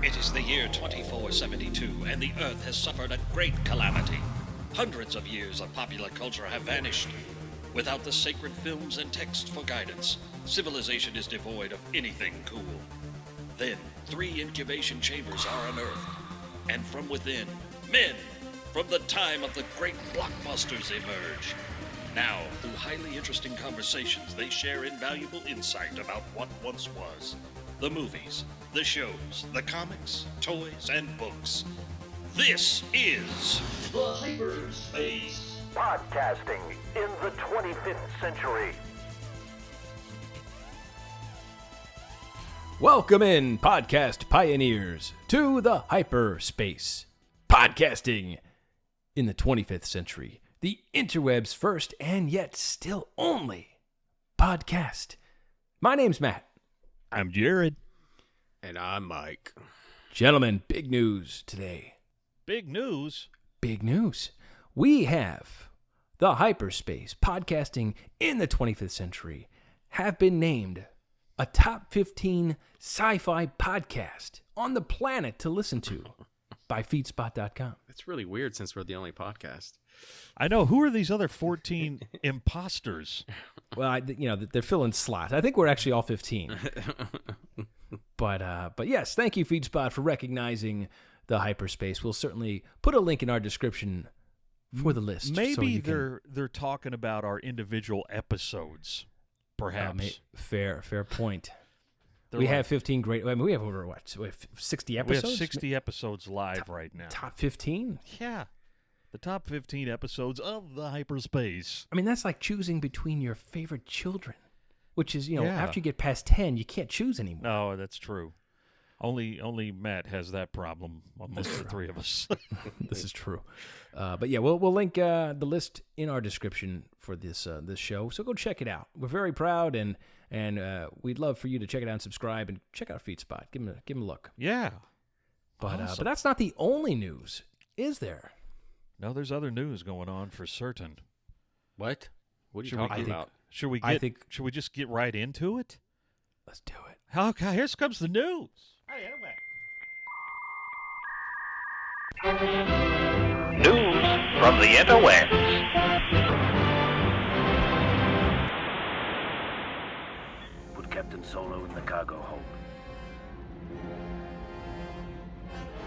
It is the year 2472, and the Earth has suffered a great calamity. Hundreds of years of popular culture have vanished. Without the sacred films and texts for guidance, civilization is devoid of anything cool. Then, 3 incubation chambers are unearthed, and from within, men from the time of the great blockbusters emerge. Now, through highly interesting conversations, they share invaluable insight about what once was. The movies, the shows, the comics, toys, and books. This is The Hyperspace. Podcasting in the 25th century. Welcome in, podcast pioneers, to the hyperspace. Podcasting in the 25th century. The interweb's first and yet still only podcast. My name's Matt. I'm Jared. And I'm Mike. Gentlemen, big news today. Big news? Big news. We have the hyperspace podcasting in the 25th century have been named a top 15 sci-fi podcast on the planet to listen to by feedspot.com. It's really weird since we're the only podcast. I know. Who are these other 14 imposters? Well, they're filling slots. I think we're actually all 15. But yes, thank you, FeedSpot, for recognizing the hyperspace. We'll certainly put a link in our description for the list. Maybe they're talking about our individual episodes, perhaps. Fair point. They're we like, have 15 great. I mean, we have over what? We have 60 episodes. We have 60 episodes live right now. Top 15. Yeah, the top 15 episodes of the hyperspace. I mean, that's like choosing between your favorite children, which is Yeah. after you get past 10, you can't choose anymore. No, that's true. Only Matt has that problem amongst the three of us. This is true. But yeah, we'll link the list in our description for this show. So go check it out. We're very proud, and we'd love for you to check it out and subscribe and check out FeedSpot. Give him a look. Yeah. But Awesome. but that's not the only news, is there? No, there's other news going on for certain. What? What are you Should we talking get- about? Should we I get? think- Should we just get right into it? Let's do it. Okay, here comes the news. News from the interwebs. Put Captain Solo in the cargo hold.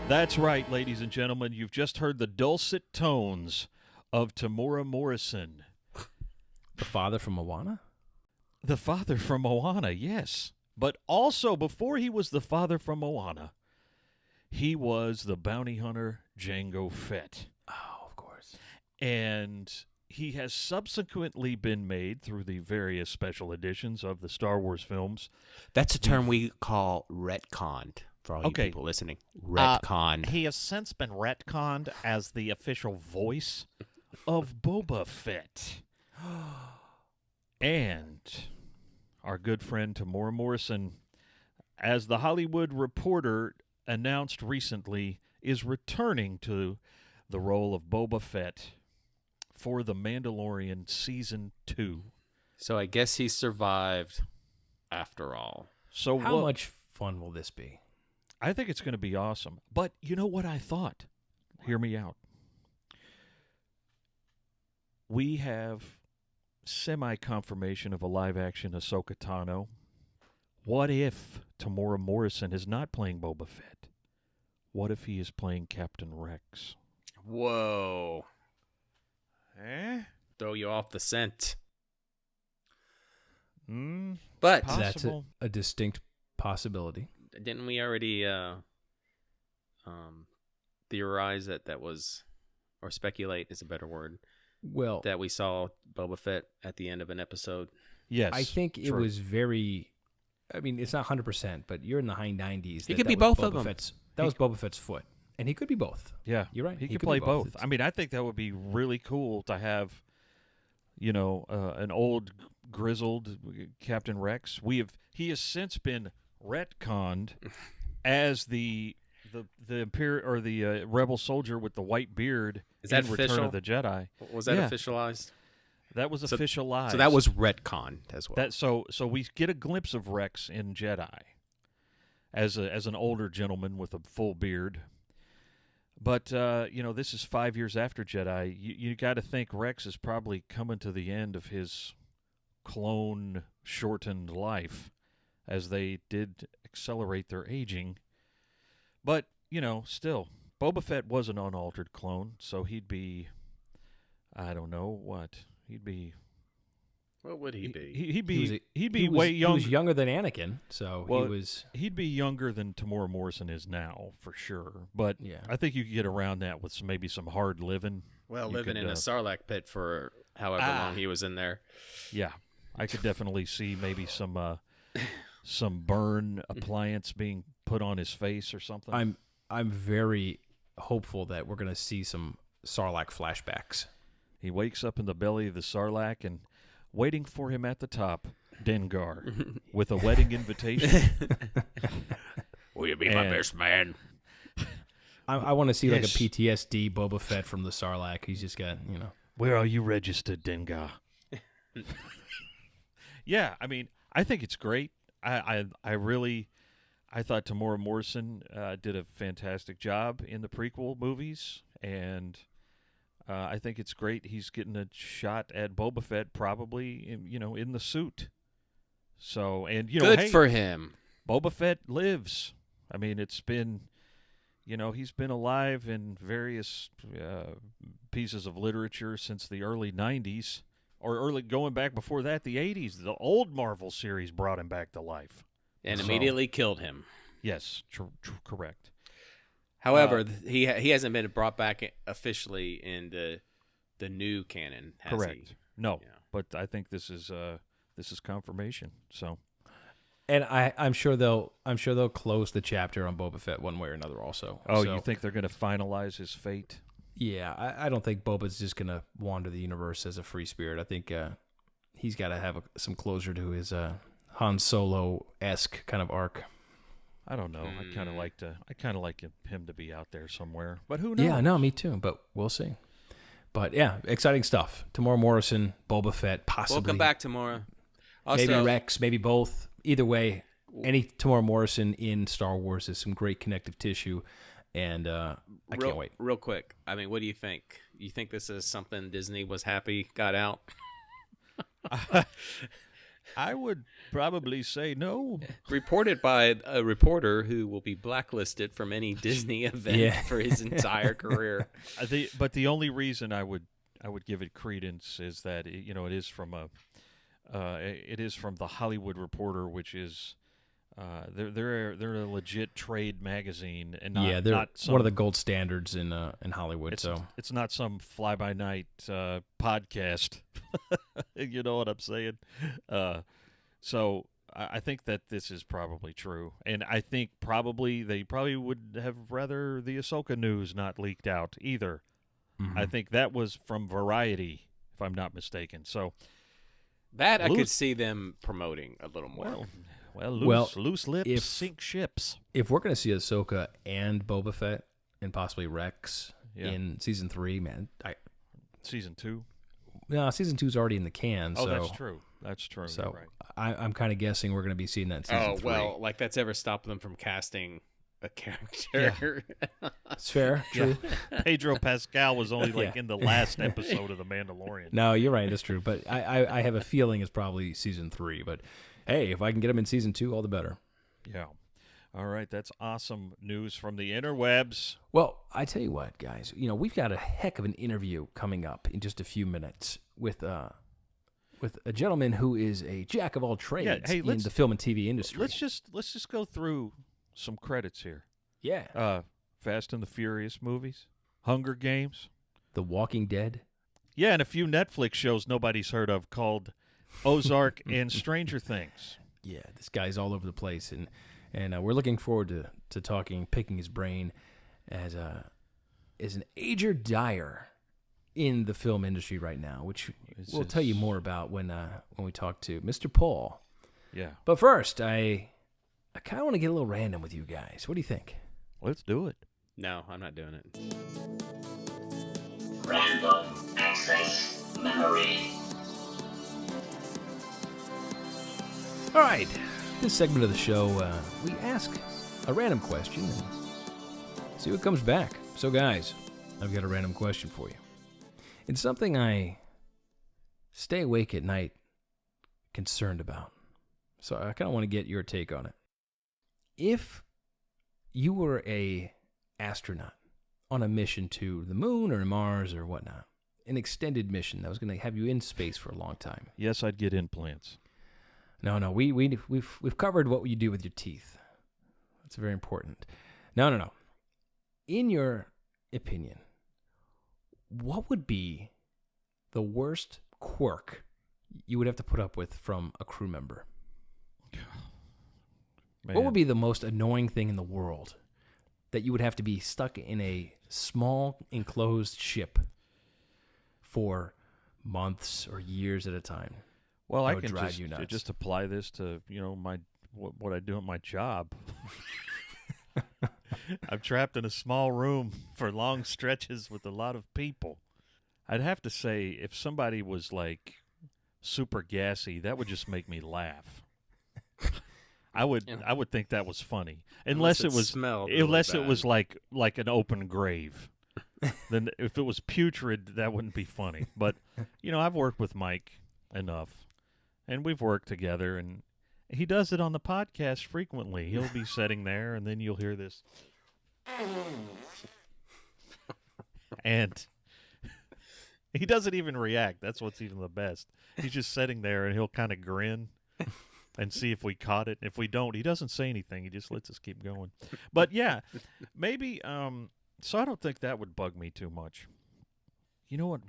That's right, ladies and gentlemen. You've just heard the dulcet tones of Tamora Morrison, The father from Moana? the father from Moana, yes. But also, before he was the father from Moana, he was the bounty hunter Jango Fett. Oh, of course. And he has subsequently been made through the various special editions of the Star Wars films. That's a term we call retconned for all you Okay. people listening. Retconned. He has since been retconned as the official voice of Boba Fett. And our good friend Tamora Morrison, as the Hollywood Reporter announced recently, is returning to the role of Boba Fett for The Mandalorian Season 2. So I guess he survived after all. So How much fun will this be? I think it's going to be awesome. But you know what I thought? Hear me out. We have semi-confirmation of a live-action Ahsoka Tano. What if Tamora Morrison is not playing Boba Fett? What if he is playing Captain Rex? Whoa. Eh? Throw you off the scent. Possible. But That's a distinct possibility. didn't we already theorize that was, or speculate is a better word, Well, that we saw Boba Fett at the end of an episode? Yes. I think it true. was very. I mean, it's not 100%, but you're in the high 90s. He could be both of them. That was Boba Fett's foot, and he could be both. Yeah, You're right. He He could could play be both. both. I mean, I think that would be really cool to have, an old grizzled Captain Rex. He has since been retconned as the Imperial or the Rebel soldier with the white beard. Is that in Return official? of the Jedi? Was that Yeah. officialized? That was officialized. So that was retconned as well. that. So we get a glimpse of Rex in Jedi, as an older gentleman with a full beard. But this is 5 years after Jedi. You got to think Rex is probably coming to the end of his clone shortened life, as they did accelerate their aging. But still, Boba Fett was an unaltered clone, so he'd be, I don't know what he'd be. What would he be? He'd be way young. He was younger than Anakin, so He'd be younger than Tamora Morrison is now, for sure. But yeah. I think you could get around that with maybe some hard living. Well, living in a Sarlacc pit for however long he was in there. Yeah, I could definitely see maybe some burn appliance being put on his face or something. I'm very hopeful that we're going to see some Sarlacc flashbacks. He wakes up in the belly of the Sarlacc, and waiting for him at the top, Dengar, with a wedding invitation. Will you be my best man? I want to see like a PTSD Boba Fett from the Sarlacc. He's just got, Where are you registered, Dengar? Yeah, I mean, I think it's great. I thought Tamora Morrison did a fantastic job in the prequel movies, and I think it's great. He's getting a shot at Boba Fett, probably in the suit. So, and good for him. Boba Fett lives. I mean, it's been, he's been alive in various pieces of literature since the early '90s, or going back before that, the '80s. The old Marvel series brought him back to life. And immediately killed him. Yes, correct. However, he hasn't been brought back officially in the new canon, has correct. he? No, yeah. But I think this is confirmation. So, and I'm sure they'll close the chapter on Boba Fett one way or another. Also, you think they're going to finalize his fate? Yeah, I don't think Boba's just going to wander the universe as a free spirit. I think he's got to have some closure to his Han Solo-esque kind of arc. I don't know. I kind of like him to be out there somewhere, but who knows? Yeah, no, me too. But we'll see. But yeah, exciting stuff. Tamora Morrison, Boba Fett, possibly. We'll come back tomorrow. Also, maybe Rex, maybe both. Either way, any Tamora Morrison in Star Wars is some great connective tissue, and I can't wait. Real quick, I mean, what do you think? You think this is something Disney was happy got out? I would probably say no. Reported by a reporter who will be blacklisted from any Disney event for his entire career. But the only reason I would give it credence is that it is from the Hollywood Reporter, which is they're a legit trade magazine, and they're not one of the gold standards in Hollywood. It's not some fly by night podcast. You know what I'm saying? So I think that this is probably true, and I think they probably would have rather the Ahsoka news not leaked out either. Mm-hmm. I think that was from Variety, if I'm not mistaken. So that I could see them promoting a little more. Loose lips sink ships. If we're going to see Ahsoka and Boba Fett and possibly Rex in season 3, man, season 2. No, season 2's already in the can. Oh, that's true. That's true. So right. I'm kind of guessing we're going to be seeing that in season 3. Oh, well, like that's ever stopped them from casting a character. Yeah. It's fair. True. Pedro Pascal was only in the last episode of The Mandalorian. No, you're right. That's true. But I have a feeling it's probably season 3. But hey, if I can get him in season 2, all the better. Yeah. All right. That's awesome news from the interwebs. Well, I tell you what, guys. We've got a heck of an interview coming up in just a few minutes with a gentleman who is a jack of all trades in the film and TV industry. Let's just go through some credits here. Yeah. Fast and the Furious movies, Hunger Games, The Walking Dead. Yeah, and a few Netflix shows nobody's heard of called Ozark and Stranger Things. Yeah, this guy's all over the place, and we're looking forward to picking his brain as an Ager Dyer in the film industry right now, which we'll tell you more about when we talk to Mr. Paul. Yeah. But first, I kind of want to get a little random with you guys. What do you think? Let's do it. No, I'm not doing it. Random access memory. All right. This segment of the show, we ask a random question and see what comes back. So, guys, I've got a random question for you. It's something I stay awake at night concerned about. So I kind of want to get your take on it. If you were a astronaut on a mission to the moon or Mars or whatnot, an extended mission that was going to have you in space for a long time. Yes, I'd get implants. No, we've covered what you do with your teeth. That's very important. No. In your opinion, what would be the worst quirk you would have to put up with from a crew member? Man. What would be the most annoying thing in the world that you would have to be stuck in a small enclosed ship for months or years at a time? Well, That I would can drive you nuts. just apply this to, my what I do at my job. I'm trapped in a small room for long stretches with a lot of people. I'd have to say, if somebody was like super gassy, that would just make me laugh. I would think that was funny, unless it was like an open grave. Then if it was putrid, that wouldn't be funny. But I've worked with Mike enough, and we've worked together, and he does it on the podcast frequently. He'll be sitting there, and then you'll hear this, and he doesn't even react. That's what's even the best. He's just sitting there, and he'll kind of grin and see if we caught it. If we don't, he doesn't say anything. He just lets us keep going. But yeah, maybe. So I don't think that would bug me too much. You know what?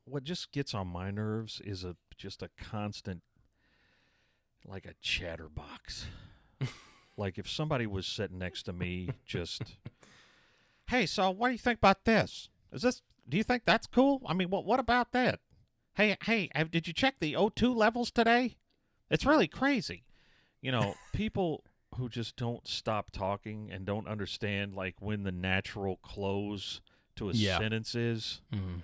What just gets on my nerves is just a constant, like a chatterbox. Like if somebody was sitting next to me, just, hey, so what do you think about this? Do you think that's cool? I mean, what about that? Hey, did you check the O2 levels today? It's really crazy. People who just don't stop talking and don't understand like when the natural close to a sentence is. Mm-hmm.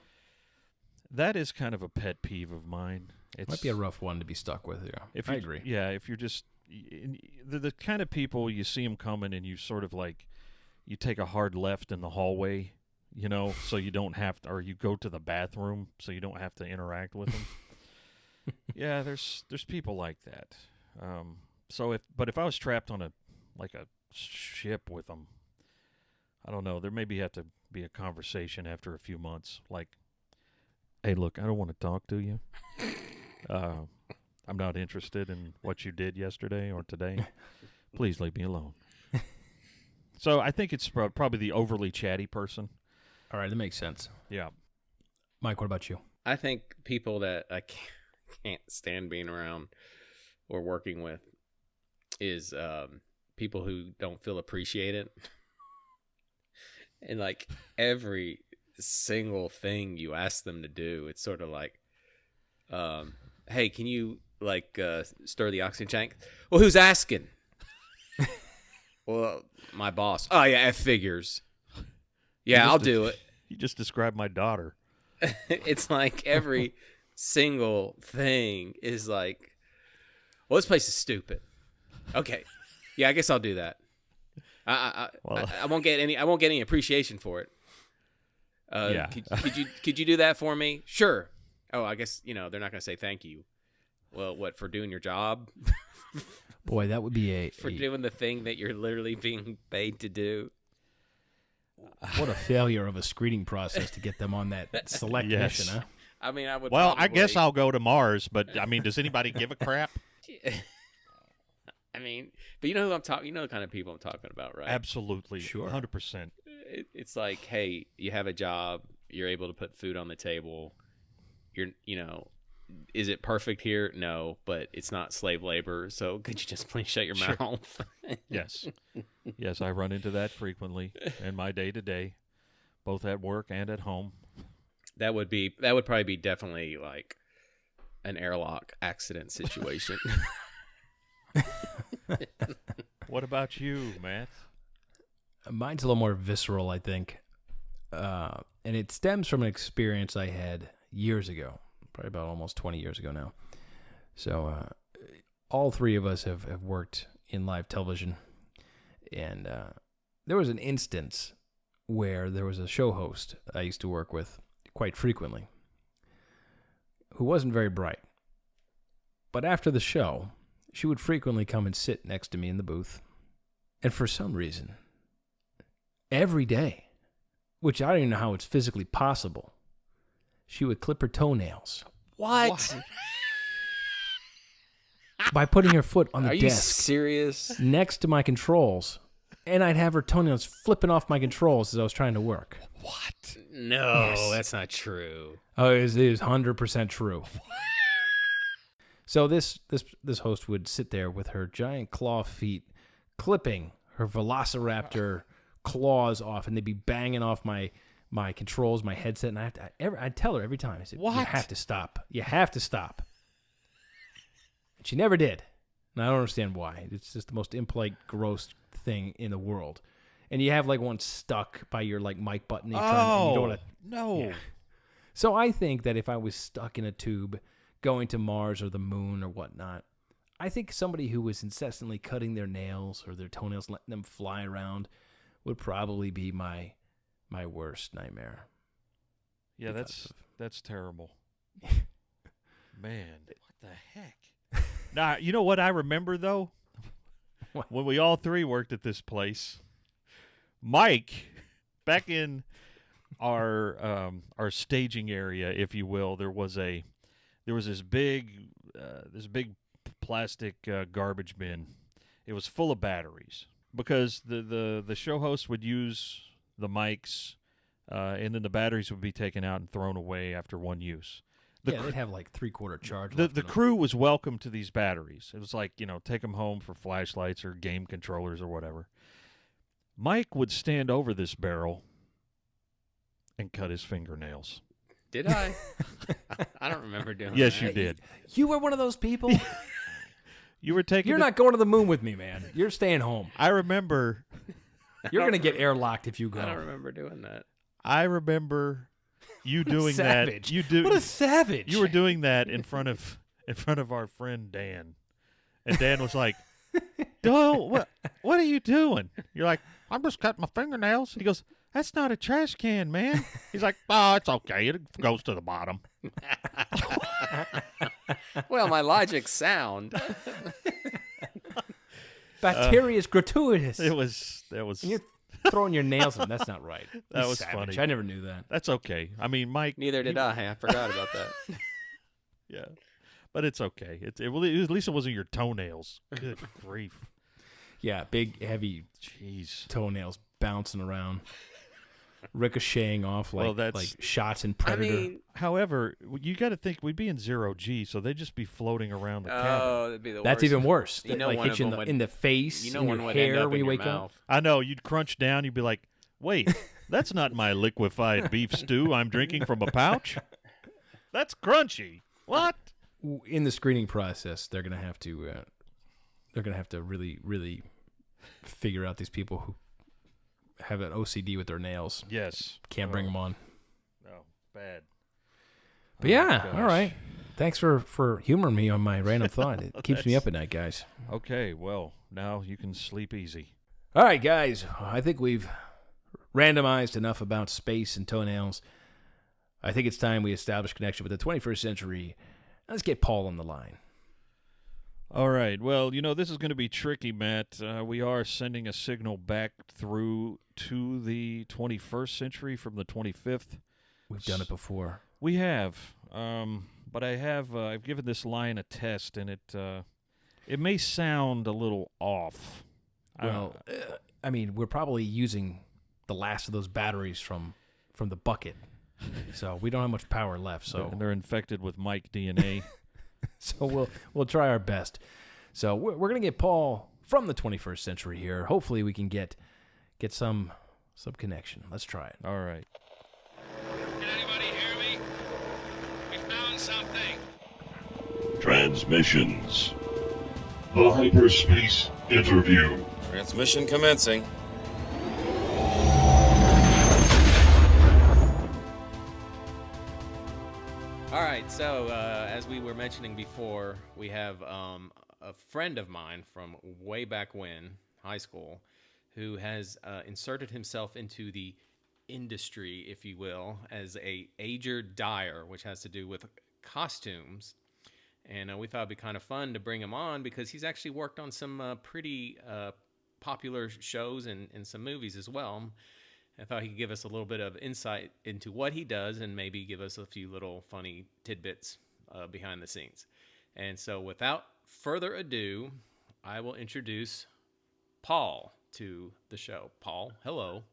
That is kind of a pet peeve of mine. It might be a rough one to be stuck with. Yeah, I agree. Yeah, if you're just the kind of people you see them coming and you sort of like you take a hard left in the hallway, so you don't have to, or you go to the bathroom so you don't have to interact with them. Yeah, there's people like that. If I was trapped on a ship with them, I don't know. There maybe have to be a conversation after a few months. Like, hey, look, I don't want to talk to you. I'm not interested in what you did yesterday or today. Please leave me alone. So I think it's probably the overly chatty person. All right, that makes sense. Yeah. Mike, what about you? I think people that I can't stand being around or working with is people who don't feel appreciated. And like every single thing you ask them to do, it's sort of like, hey, can you stir the oxygen tank? Well, who's asking? Well, my boss. Oh yeah, F figures. Yeah, I'll do it. You just described my daughter. It's like every single thing is like, well, this place is stupid. Okay, yeah, I guess I'll do that. I won't get any appreciation for it. Yeah. Could you do that for me? Sure. Oh, I guess they're not going to say thank you. Well, what, for doing your job? Boy, that would be for doing the thing that you're literally being paid to do. What a failure of a screening process to get them on that select mission, huh? I mean, I would. Well, I guess I'll go to Mars, but I mean, does anybody give a crap? I mean, but you know who I'm talking. You know the kind of people I'm talking about, right? Absolutely, sure, 100%. It's like, hey, you have a job, you're able to put food on the table. Is it perfect here? No, but it's not slave labor. So could you just please shut your mouth? Yes, I run into that frequently in my day to day, both at work and at home. That would probably be definitely like an airlock accident situation. What about you, Matt? Mine's a little more visceral, I think. And it stems from an experience I had years ago, probably about almost 20 years ago now. So all three of us have worked in live television. And there was an instance where there was a show host I used to work with quite frequently who wasn't very bright. But after the show, she would frequently come and sit next to me in the booth. And for some reason, every day, which I don't even know how it's physically possible, she would clip her toenails. What? By putting her foot on the Are you desk serious? next to my controls. And I'd have her toenails flipping off my controls as I was trying to work. What? No, Yes. that's not true. Oh, it is 100% true. So this host would sit there with her giant claw feet, clipping her velociraptor claws off, and they'd be banging off my controls, my headset, and I'd tell her every time, I said, What? You have to stop. You have to stop. And she never did. And I don't understand why. It's just the most impolite, gross thing in the world. And you have like one stuck by your like mic button. And you don't wanna, no. Yeah. So I think that if I was stuck in a tube going to Mars or the moon or whatnot, I think somebody who was incessantly cutting their nails or their toenails, letting them fly around, would probably be my worst nightmare. Yeah, Because that's terrible. Man, what the heck? Now, you know what I remember, though? What? When we all three worked at this place, Mike, back in our staging area, if you will, there was this big plastic garbage bin. It was full of batteries because the show host would use the mics, and then the batteries would be taken out and thrown away after one use. They'd have like 3/4 charge. The crew was welcome to these batteries. It was like, take them home for flashlights or game controllers or whatever. Mike would stand over this barrel and cut his fingernails. Did I? I don't remember doing Yes, that. you did. You were one of those people? You were taking. You're not going to the moon with me, man. You're staying home. I remember. You're going to get airlocked if you go. I don't remember doing that. I remember you doing that. Savage. What a savage. You were doing that in front of our friend Dan, and Dan was like, "What are you doing?" You're like, "I'm just cutting my fingernails." He goes, "That's not a trash can, man." He's like, "Oh, it's okay. It goes to the bottom." Well, my logic's sound. Bacteria is gratuitous. That was. And you're throwing your nails in. That's not right. That You was savage. funny. I never knew that. That's okay. I mean, Mike. Neither did I. I forgot about that. Yeah, but it's okay. Well, at least it wasn't your toenails. Good grief. Yeah, big, heavy Jeez. toenails bouncing around, ricocheting off like, Well, that's- like shots in I Predator. mean, However, you got to think we'd be in 0G, so they'd just be floating around the cabin. oh, that'd be the worst. That's even worse. You know like one hit of you in them the, would- in the face, You know in one your would hair end up when in you your wake mouth. up. I know. You'd crunch down. You'd be like, wait, that's not my liquefied beef stew I'm drinking from a pouch. That's crunchy. What? In the screening process, they're gonna have to really, really figure out these people who have an OCD with their nails. Yes. Can't bring them on. Oh, bad. But yeah, gosh. all right. Thanks for humoring me on my random thought. It keeps me up at night, guys. Okay, well, now you can sleep easy. All right, guys. I think we've randomized enough about space and toenails. I think it's time we establish connection with the 21st century. Let's get Paul on the line. All right. Well, this is going to be tricky, Matt. We are sending a signal back through to the 21st century from the 25th. We've done it before. We have, but I've given this line a test, and it may sound a little off. Well, I mean, we're probably using the last of those batteries from the bucket, so we don't have much power left. So and they're infected with Mike DNA. So we'll try our best. So we're gonna get Paul from the 21st century here. Hopefully we can get some connection. Let's try it. All right. Can anybody hear me? We found something. Transmissions. The Hyperspace Interview. Transmission commencing. All right, so as we were mentioning before, we have a friend of mine from way back when, high school, who has inserted himself into the industry, if you will, as a Ager Dyer, which has to do with costumes. And we thought it'd be kind of fun to bring him on because he's actually worked on some pretty popular shows and some movies as well. I thought he could give us a little bit of insight into what he does and maybe give us a few little funny tidbits behind the scenes. And so without further ado, I will introduce Paul to the show. Paul, hello.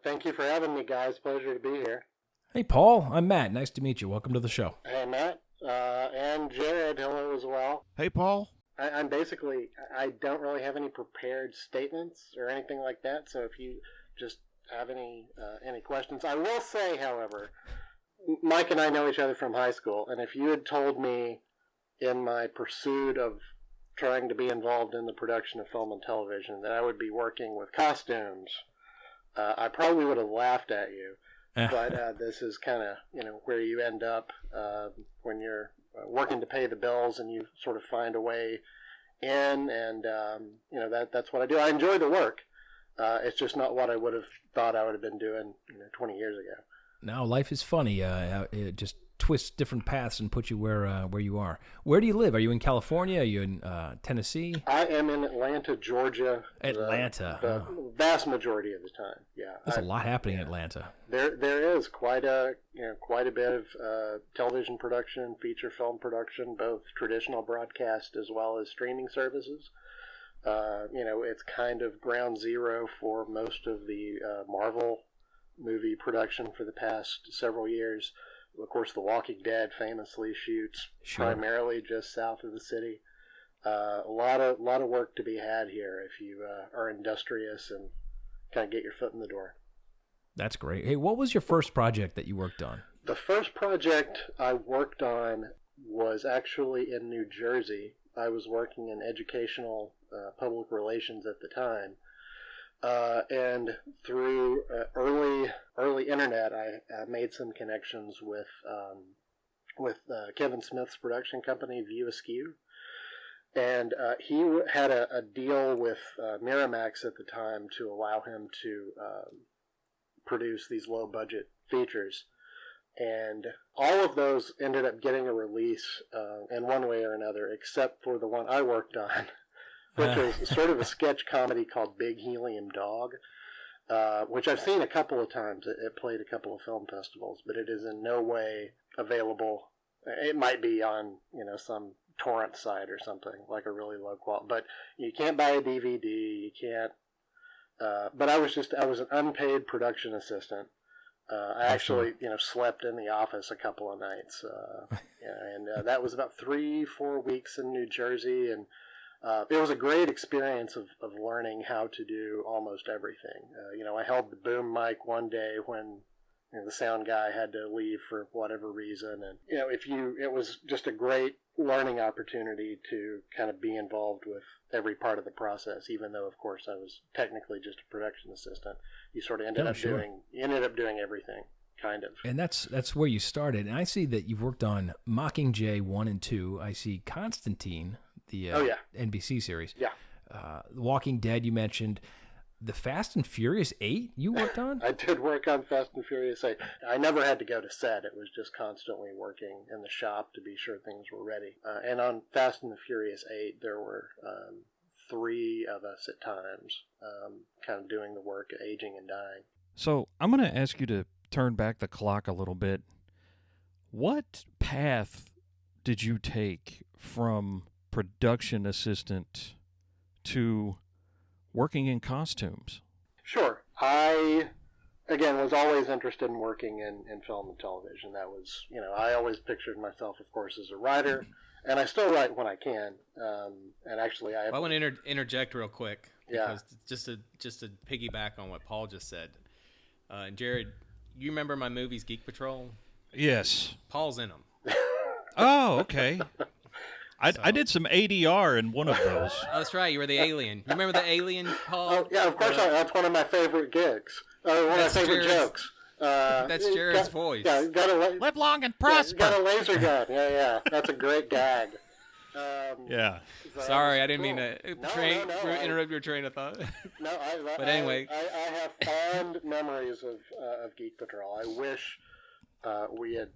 Thank you for having me, guys. Pleasure to be here. Hey, Paul. I'm Matt. Nice to meet you. Welcome to the show. Hey, Matt. And Jared, hello as well. Hey, Paul. I'm basically, I don't really have any prepared statements or anything like that, so if you just have any questions. I will say, however, Mike and I know each other from high school, and if you had told me in my pursuit of trying to be involved in the production of film and television that I would be working with costumes, I probably would have laughed at you. But this is kind of, where you end up when you're working to pay the bills and you sort of find a way in, and, that's what I do. I enjoy the work. It's just not what I would have thought I would have been doing 20 years ago. No, life is funny. It just twists different paths and puts you where you are. Where do you live? Are you in California? Are you in Tennessee? I am in Atlanta, Georgia. Atlanta. The vast majority of the time, yeah. There's a lot happening in Atlanta. There is quite a bit of television production, feature film production, both traditional broadcast as well as streaming services. It's kind of ground zero for most of the Marvel movie production for the past several years. Of course, The Walking Dead famously shoots primarily just south of the city. A lot of work to be had here if you are industrious and kind of get your foot in the door. That's great. Hey, what was your first project that you worked on? The first project I worked on was actually in New Jersey. I was working in educational public relations at the time. And through early internet, I made some connections with Kevin Smith's production company, View Askew. And he had a deal with Miramax at the time to allow him to produce these low-budget features. And all of those ended up getting a release in one way or another, except for the one I worked on, which was sort of a sketch comedy called Big Helium Dog, which I've seen a couple of times. It played a couple of film festivals, but it is in no way available. It might be on, some torrent site or something, like a really low quality, but you can't buy a DVD, you can't, but I was an unpaid production assistant. I actually, slept in the office a couple of nights, and that was about 3-4 weeks in New Jersey, and it was a great experience of learning how to do almost everything. I held the boom mic one day when the sound guy had to leave for whatever reason, and it was just a great learning opportunity to kind of be involved with every part of the process. Even though, of course, I was technically just a production assistant, you sort of ended up doing everything, kind of. And that's where you started. And I see that you've worked on Mockingjay 1 and 2. I see Constantine, the NBC series. Yeah. The Walking Dead, you mentioned. The Fast and Furious 8 you worked on? I did work on Fast and Furious 8. I never had to go to set. It was just constantly working in the shop to be sure things were ready. And on Fast and the Furious 8, there were 3 of us at times kind of doing the work, aging and dying. So I'm going to ask you to turn back the clock a little bit. What path did you take from production assistant to working in costumes? Sure. I, again, was always interested in working in film and television. That was, I always pictured myself, of course, as a writer, and I still write when I can. And actually, I want to interject real quick. Yeah. Just to piggyback on what Paul just said. And Jared, you remember my movies Geek Patrol? Yes. Paul's in them. Oh, okay. I did some ADR in one of those. Oh, that's right. You were the alien. You remember the alien, Paul? Oh, yeah, of course. That's one of my favorite gigs. One of my favorite jokes. That's Jared's voice. Yeah, live long and prosper. Yeah, got a laser gun. Yeah. That's a great gag. Yeah. so Sorry, that I didn't was mean to cool. interrupt your train of thought. No, But anyway. I have fond memories of Geek Patrol. I wish we had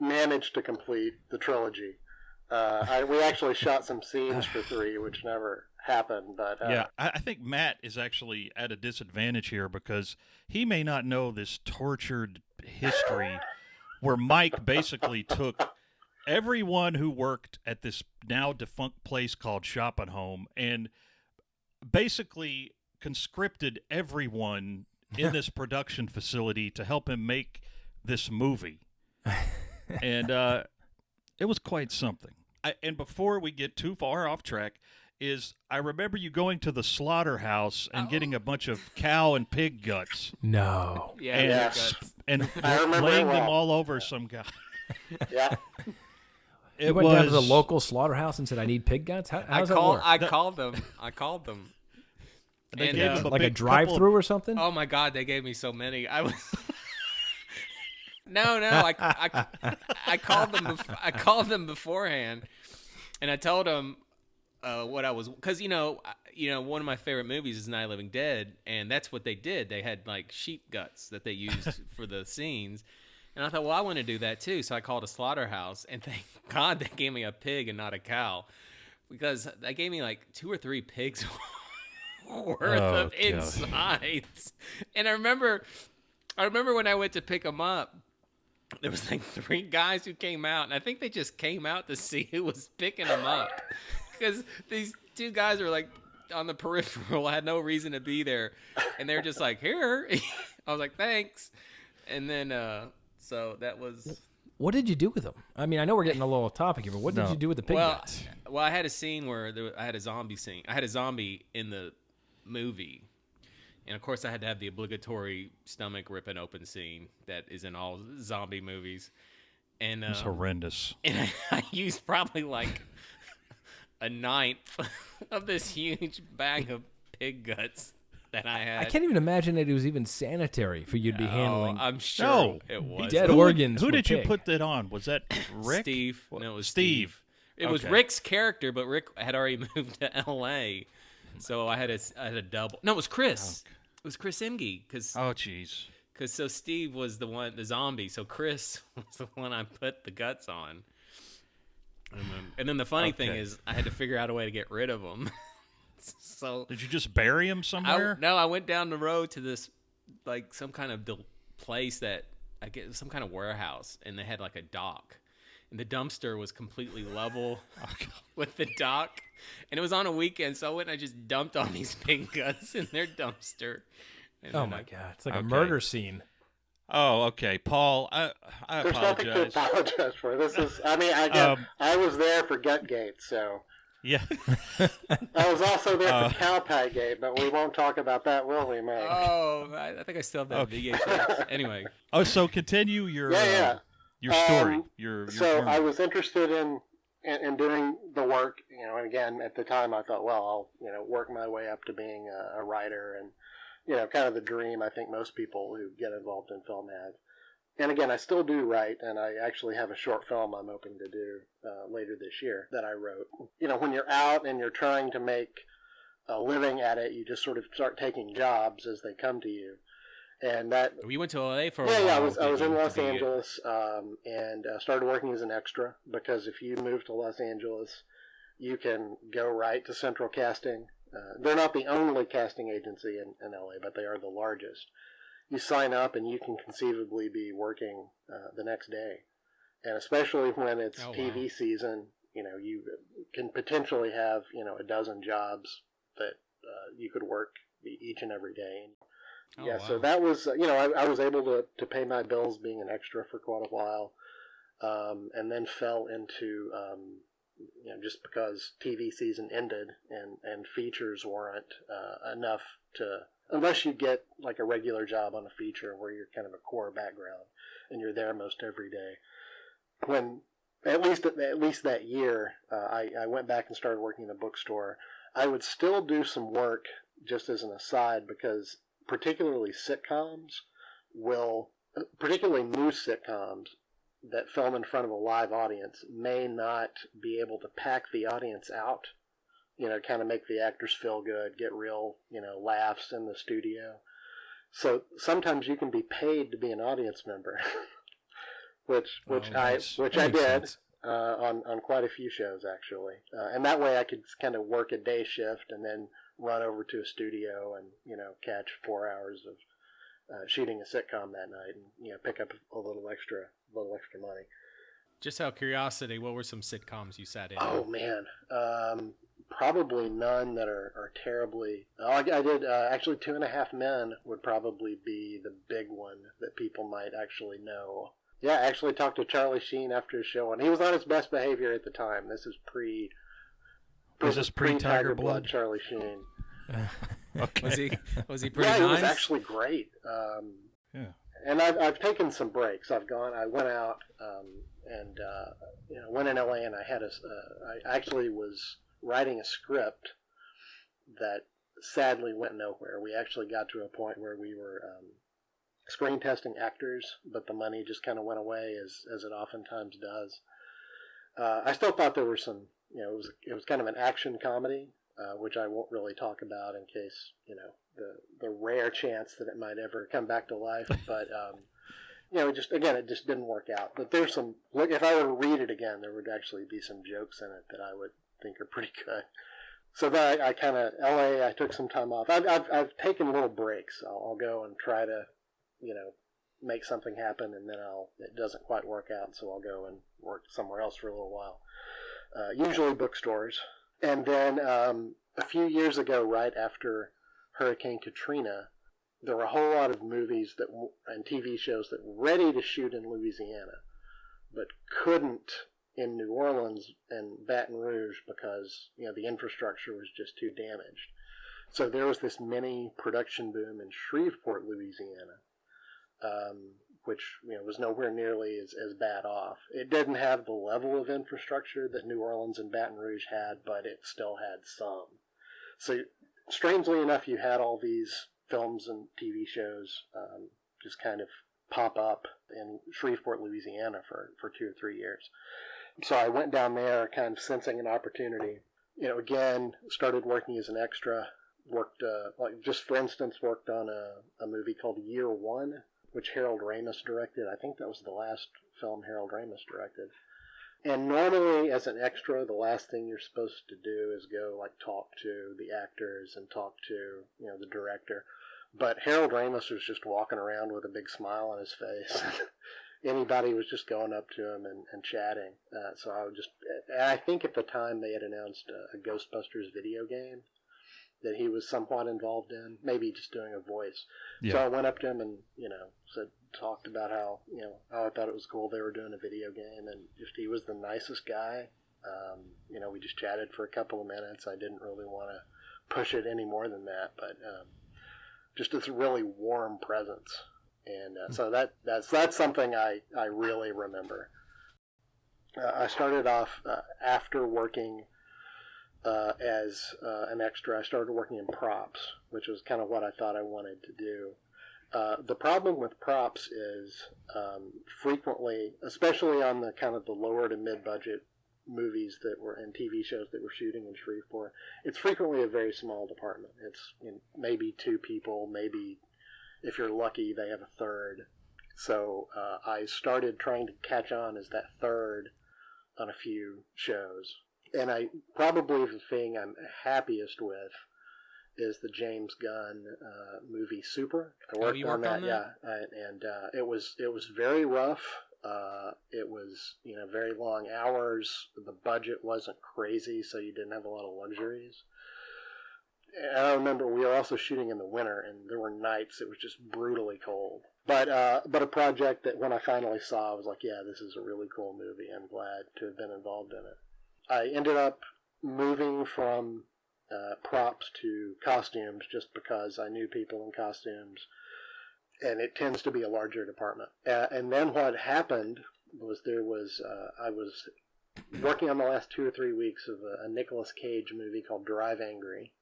managed to complete the trilogy. We actually shot some scenes for 3, which never happened. But yeah, I think Matt is actually at a disadvantage here because he may not know this tortured history where Mike basically took everyone who worked at this now defunct place called Shopping Home and basically conscripted everyone in this production facility to help him make this movie. And it was quite something. And before we get too far off track, I remember you going to the slaughterhouse and getting a bunch of cow and pig guts. No. Yeah. And remember laying it them well. all over some guy. yeah. You went down to the local slaughterhouse and said, "I need pig guts." How's that work? I called them. They And, gave him a Like a big drive-through or something? Oh my God, they gave me so many. I was no. I called them. I called them beforehand, and I told them what I was, because one of my favorite movies is Night of the Living Dead, and that's what they did. They had like sheep guts that they used for the scenes, and I thought, well, I want to do that too. So I called a slaughterhouse, and thank God they gave me a pig and not a cow, because they gave me like 2 or 3 pigs worth of insides. And I remember when I went to pick them up, there was like 3 guys who came out, and I think they just came out to see who was picking them up, because these 2 guys were like on the peripheral, had no reason to be there, and they were just like, here. I was like, thanks. And then so that was. What did you do with them? I mean, I know we're getting a little off topic here, but what did you do with the pig guts? Well, I had a scene where I had a zombie scene. I had a zombie in the movie, and of course I had to have the obligatory stomach ripping open scene that is in all zombie movies, and it's horrendous. And I used probably like a 1/9 of this huge bag of pig guts that I had. I can't even imagine that it was even sanitary for you to be handling. I'm sure it was. Dead organs. Who did you pig. put that on? Was that Rick? Steve. No, it was Steve. It was Rick's character, but Rick had already moved to L.A., so I had a double. No, it was Chris. It was Chris Imge. Jeez. So Steve was the zombie. So Chris was the one I put the guts on. And then the funny thing is, I had to figure out a way to get rid of them. So did you just bury him somewhere? No, I went down the road to this, like some kind of place that I get some kind of warehouse, and they had like a dock. And the dumpster was completely level with the dock. And it was on a weekend, so I went and I just dumped all these pig guts in their dumpster. And oh, my God. It's like a murder scene. Oh, okay. Paul, I There's apologize. nothing to apologize for. This is, I was there for Gutgate, so. Yeah. I was also there for Cowpie-gate, but we won't talk about that, will we, Meg? Oh, I think I still have that VHS. Anyway. Oh, so continue your... your story, your so journey. I was interested in doing the work, and again, at the time I thought, well, I'll, work my way up to being a writer, and, kind of the dream I think most people who get involved in film have. And again, I still do write, and I actually have a short film I'm hoping to do later this year that I wrote. When you're out and you're trying to make a living at it, you just sort of start taking jobs as they come to you. And that you went to LA for a while. Yeah, I was in Los Angeles and started working as an extra, because if you move to Los Angeles, you can go right to Central Casting. They're not the only casting agency in LA, but they are the largest. You sign up and you can conceivably be working the next day. And especially when it's TV season, you can potentially have, a dozen jobs that you could work each and every day. So that was, I was able to pay my bills being an extra for quite a while, and then fell into, just because TV season ended and features weren't enough to, unless you get like a regular job on a feature where you're kind of a core background and you're there most every day. When at least that year, I went back and started working in a bookstore. I would still do some work just as an aside, because particularly sitcoms particularly new sitcoms, that film in front of a live audience may not be able to pack the audience out, kind of make the actors feel good, get real, laughs in the studio. So sometimes you can be paid to be an audience member, which I did on quite a few shows actually, and that way I could kind of work a day shift and then run over to a studio and catch 4 hours of shooting a sitcom that night and pick up a little extra money. Just out of curiosity, what were some sitcoms you sat in? Oh man, probably none that are terribly. I did actually 2.5 Men would probably be the big one that people might actually know. Yeah, I actually talked to Charlie Sheen after his show, and he was on his best behavior at the time. This is pre. Was this pre-Tiger Blood? Charlie Sheen. Okay. Was he pretty nice? Yeah, he was actually great. Yeah. And I've taken some breaks. I went out and went in LA, and I actually was writing a script that sadly went nowhere. We actually got to a point where we were screen testing actors, but the money just kind of went away as it oftentimes does. I still thought there were some, it was kind of an action comedy, which I won't really talk about in case, the rare chance that it might ever come back to life. But, it just didn't work out. But there's some, if I were to read it again, there would actually be some jokes in it that I would think are pretty good. So that I kind of, LA, I took some time off. I've taken little breaks. I'll go and try to, make something happen, and then it doesn't quite work out, so I'll go and work somewhere else for a little while. Usually bookstores. And then a few years ago, right after Hurricane Katrina, there were a whole lot of movies and TV shows that were ready to shoot in Louisiana, but couldn't in New Orleans and Baton Rouge because the infrastructure was just too damaged. So there was this mini production boom in Shreveport, Louisiana, which was nowhere nearly as bad off. It didn't have the level of infrastructure that New Orleans and Baton Rouge had, but it still had some. So strangely enough, you had all these films and TV shows just kind of pop up in Shreveport, Louisiana for 2 or 3 years. So I went down there kind of sensing an opportunity. Again, started working as an extra, worked on a movie called Year One, which Harold Ramis directed. I think that was the last film Harold Ramis directed. And normally, as an extra, the last thing you're supposed to do is go talk to the actors and talk to the director. But Harold Ramis was just walking around with a big smile on his face. Anybody was just going up to him and chatting. So I think at the time they had announced a Ghostbusters video game that he was somewhat involved in, maybe just doing a voice. Yeah. So I went up to him and, talked about how I thought it was cool they were doing a video game, and just he was the nicest guy. We just chatted for a couple of minutes. I didn't really want to push it any more than that, but just this really warm presence. And so that's something I really remember. I started off after working as an extra. I started working in props, which was kind of what I thought I wanted to do. The problem with props is frequently, especially on the kind of the lower to mid-budget movies that were and TV shows that were shooting in Shreveport, it's frequently a very small department. It's maybe 2 people, maybe if you're lucky they have a third. So I started trying to catch on as that third on a few shows. And probably the thing I'm happiest with is the James Gunn movie Super. I worked on that, yeah, and it was very rough. It was very long hours. The budget wasn't crazy, so you didn't have a lot of luxuries. And I remember we were also shooting in the winter, and there were nights it was just brutally cold. But a project that when I finally saw, I was like, yeah, this is a really cool movie. I'm glad to have been involved in it. I ended up moving from props to costumes just because I knew people in costumes, and it tends to be a larger department. And then what happened was I was working on the last 2 or 3 weeks of a Nicolas Cage movie called Drive Angry.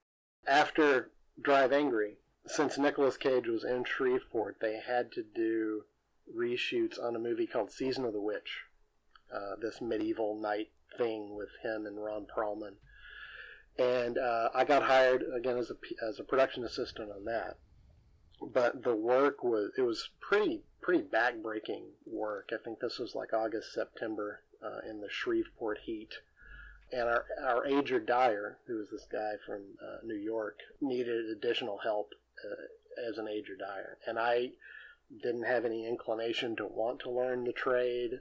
After Drive Angry, since Nicolas Cage was in Shreveport, they had to do reshoots on a movie called Season of the Witch, this medieval knight thing with him and Ron Perlman. And I got hired again as a production assistant on that. But the work was pretty backbreaking work. I think this was like August, September in the Shreveport heat. And our Ager Dyer, who was this guy from New York, needed additional help as an Ager Dyer. And I didn't have any inclination to want to learn the trade,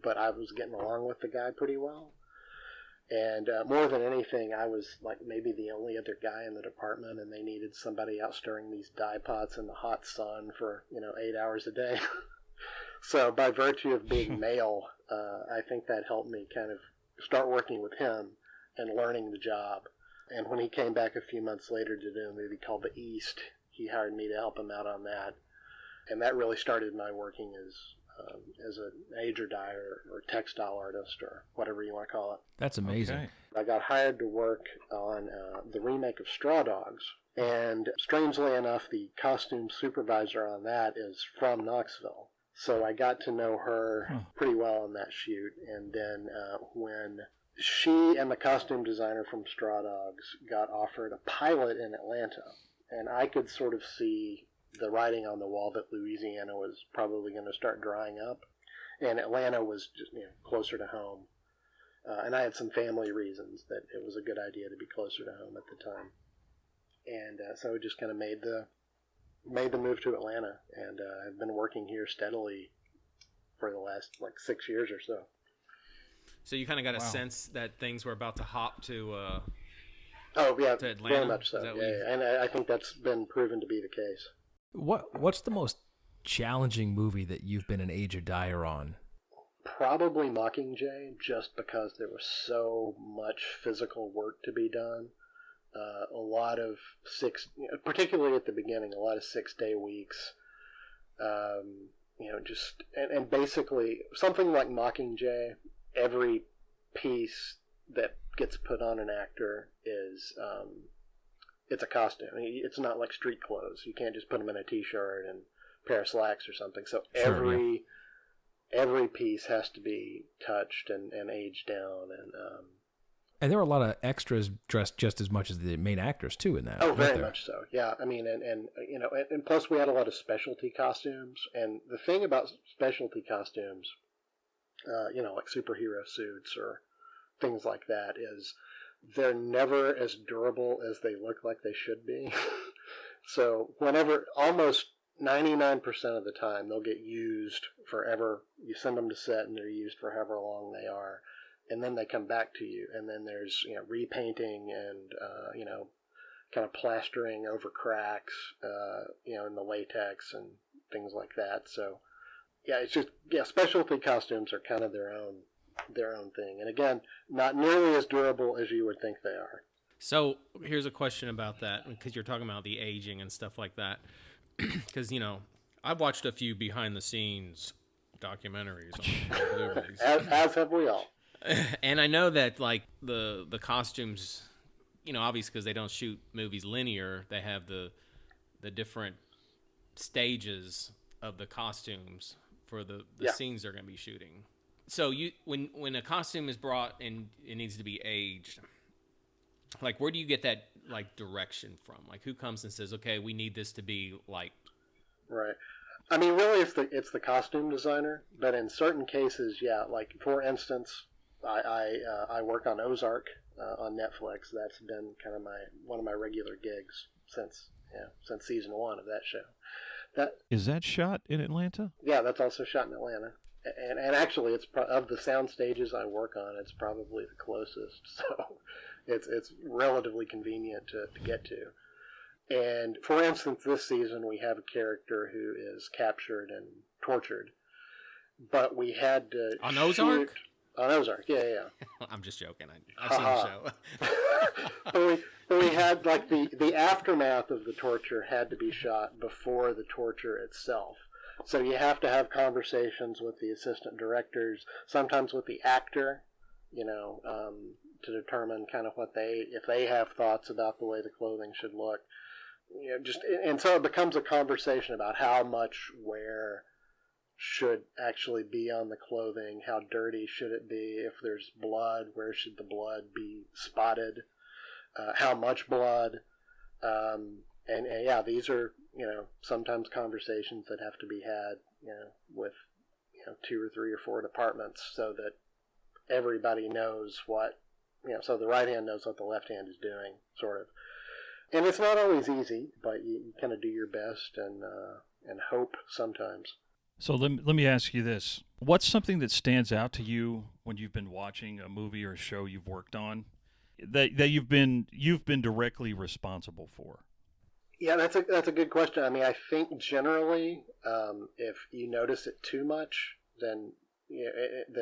but I was getting along with the guy pretty well. And more than anything, I was like maybe the only other guy in the department, and they needed somebody out stirring these dye pots in the hot sun for 8 hours a day. So by virtue of being male, I think that helped me kind of start working with him and learning the job. And when he came back a few months later to do a movie called The East, he hired me to help him out on that. And that really started my working as an Ager Dyer or textile artist or whatever you want to call it. That's amazing. Okay. I got hired to work on the remake of Straw Dogs. And strangely enough, the costume supervisor on that is from Knoxville. So I got to know her pretty well on that shoot. And then when she and the costume designer from Straw Dogs got offered a pilot in Atlanta, and I could sort of see the writing on the wall that Louisiana was probably going to start drying up, and Atlanta was just closer to home. And I had some family reasons that it was a good idea to be closer to home at the time. And so I just kind of made the move to Atlanta, and I've been working here steadily for the last 6 years or so. So you kind of got a sense that things were about to hop to to Atlanta? very much so. Yeah. And I think that's been proven to be the case. What's the most challenging movie that you've been an Ager Dyer on? Probably Mockingjay, just because there was so much physical work to be done. A lot of particularly at the beginning, a lot of 6-day weeks. And basically something like Mockingjay, every piece that gets put on an actor is it's a costume. I mean, it's not like street clothes. You can't just put them in a t-shirt and a pair of slacks or something. So every piece has to be touched and aged down. And there were a lot of extras dressed just as much as the main actors too in that. Oh, very much so. Yeah, I mean, and plus we had a lot of specialty costumes. And the thing about specialty costumes, like superhero suits or things like that, is they're never as durable as they look like they should be. So almost 99% of the time, they'll get used forever. You send them to set and they're used for however long they are. And then they come back to you. And then there's, repainting and, kind of plastering over cracks, in the latex and things like that. So, it's just, specialty costumes are kind of their own thing. And again, not nearly as durable as you would think they are. So here's a question about that, because you're talking about the aging and stuff like that. Because, I've watched a few behind-the-scenes documentaries on Blu-rays. As have we all. And I know that, the costumes, obviously because they don't shoot movies linear, they have the different stages of the costumes for the scenes they're going to be shooting. So when a costume is brought and it needs to be aged, where do you get that direction from? Who comes and says, okay, we need this to be like? Right. I mean, really, it's the costume designer, but in certain cases, for instance, I work on OZARK on Netflix. That's been kind of one of my regular gigs since season 1 of that show. Is that shot in Atlanta? Yeah, that's also shot in Atlanta. And actually, it's of the sound stages I work on, it's probably the closest. So it's relatively convenient to get to. And for instance, this season we have a character who is captured and tortured, but we had to on OZARK. On OZARK, yeah. I'm just joking. I've seen the show. but we had the aftermath of the torture had to be shot before the torture itself. So you have to have conversations with the assistant directors, sometimes with the actor, to determine kind of if they have thoughts about the way the clothing should look. And so it becomes a conversation about how much wear should actually be on the clothing, how dirty should it be, if there's blood, where should the blood be spotted, how much blood, and yeah, these are, sometimes conversations that have to be had, with, 2 or 3 or 4 departments so that everybody knows what, so the right hand knows what the left hand is doing, sort of. And it's not always easy, but you kind of do your best and hope sometimes. So let me ask you this. What's something that stands out to you when you've been watching a movie or a show you've worked on that you've been directly responsible for? Yeah, that's a good question. I mean, I think generally, if you notice it too much, then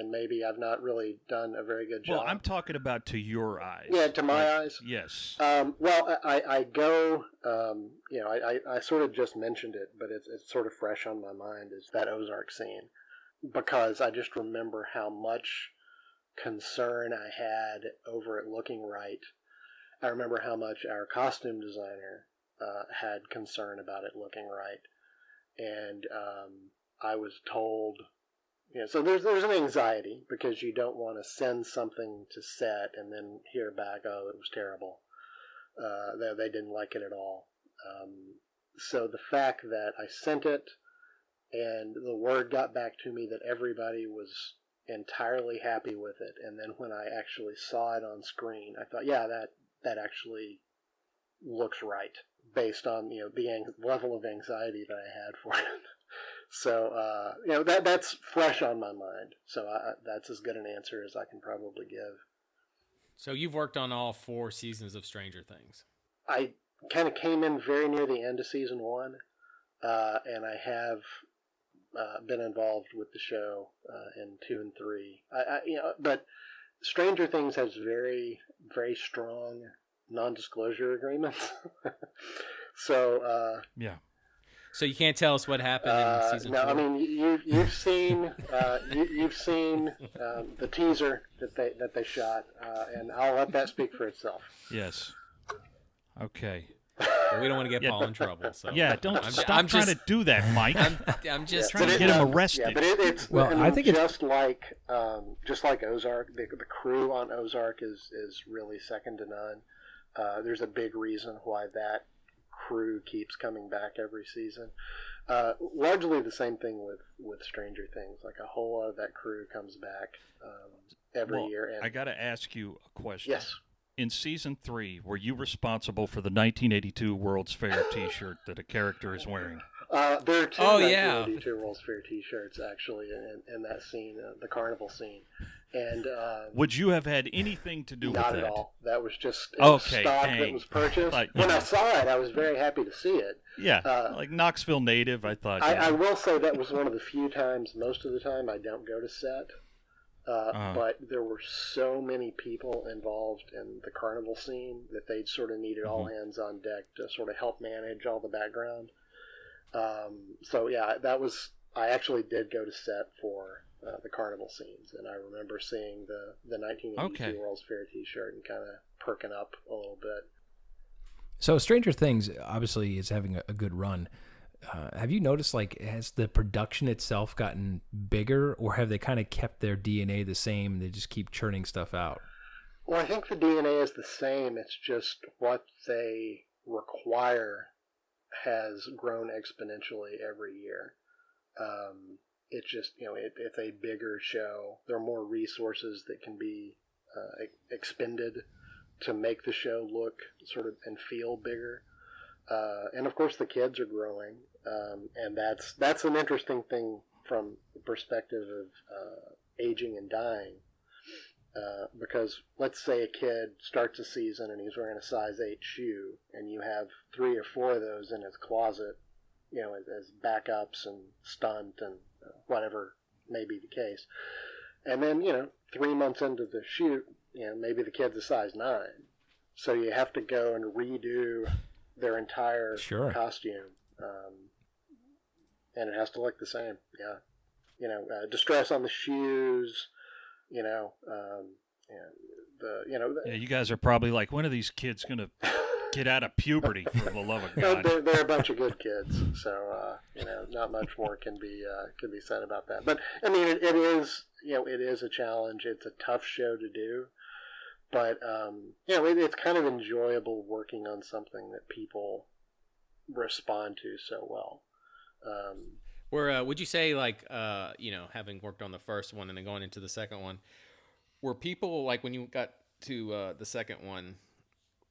maybe I've not really done a very good job. Well, I'm talking about to your eyes. Yeah, to my eyes. Yes. Well, I go. I sort of just mentioned it, but it's sort of fresh on my mind. Is that Ozark scene, because I just remember how much concern I had over it looking right. I remember how much our costume designer had concern about it looking right, and I was told, so there's an anxiety because you don't want to send something to set and then hear back, oh, it was terrible, they didn't like it at all. So the fact that I sent it and the word got back to me that everybody was entirely happy with it, and then when I actually saw it on screen, I thought, yeah, that actually looks right, based on the level of anxiety that I had for it. So that's fresh on my mind. So that's as good an answer as I can probably give. So you've worked on all 4 seasons of Stranger Things. I kind of came in very near the end of season 1, and I have been involved with the show in 2 and 3. But Stranger Things has very, very strong non-disclosure agreements. So yeah. So you can't tell us what happened in season 4? No, I mean you've seen the teaser that they shot, and I'll let that speak for itself. Yes. Okay. Well, we don't want to get Paul in trouble. So don't stop trying to do that, Mike. I'm just trying to get him arrested. Yeah, but it's I think it's just like Ozark. The crew on Ozark is really second to none. There's a big reason why that crew keeps coming back every season. Largely the same thing with Stranger Things. Like a whole lot of that crew comes back every year. And I got to ask you a question. Yes. In season 3, were you responsible for the 1982 World's Fair T-shirt that a character is wearing? There are 2 1982 World's Fair T-shirts actually in that scene, the carnival scene. And would you have had anything to do with that? Not at all. That was just stock that was purchased. When I saw it, I was very happy to see it. Yeah, like Knoxville native, I thought. I will say that was one of the few times, most of the time, I don't go to set. But there were so many people involved in the carnival scene that they sort of needed all hands on deck to sort of help manage all the background. So yeah, I actually did go to set for the carnival scenes, and I remember seeing the 1982 World's Fair T-shirt and kind of perking up a little bit. So Stranger Things obviously is having a good run. Have you noticed, has the production itself gotten bigger, or have they kind of kept their DNA the same and they just keep churning stuff out? Well, I think the DNA is the same. It's just what they require has grown exponentially every year. It's just, it's a bigger show. There are more resources that can be expended to make the show look sort of and feel bigger. And of course the kids are growing, and that's an interesting thing from the perspective of aging and dying, because let's say a kid starts a season and he's wearing a size 8 shoe, and you have 3 or 4 of those in his closet, as backups and stunt and whatever may be the case, and then 3 months into the shoot, maybe the kid's a size 9, so you have to go and redo their entire costume, and it has to look the same. Yeah, distress on the shoes. You guys are probably like, when are these kids gonna Get out of puberty, for the love of But God. they're a bunch of good kids, so not much more can be said about that. But I mean, it is it is a challenge. It's a tough show to do, but it's kind of enjoyable working on something that people respond to so well. Would you say, like, having worked on the first one and then going into the second one, were people, like, when you got to the second one,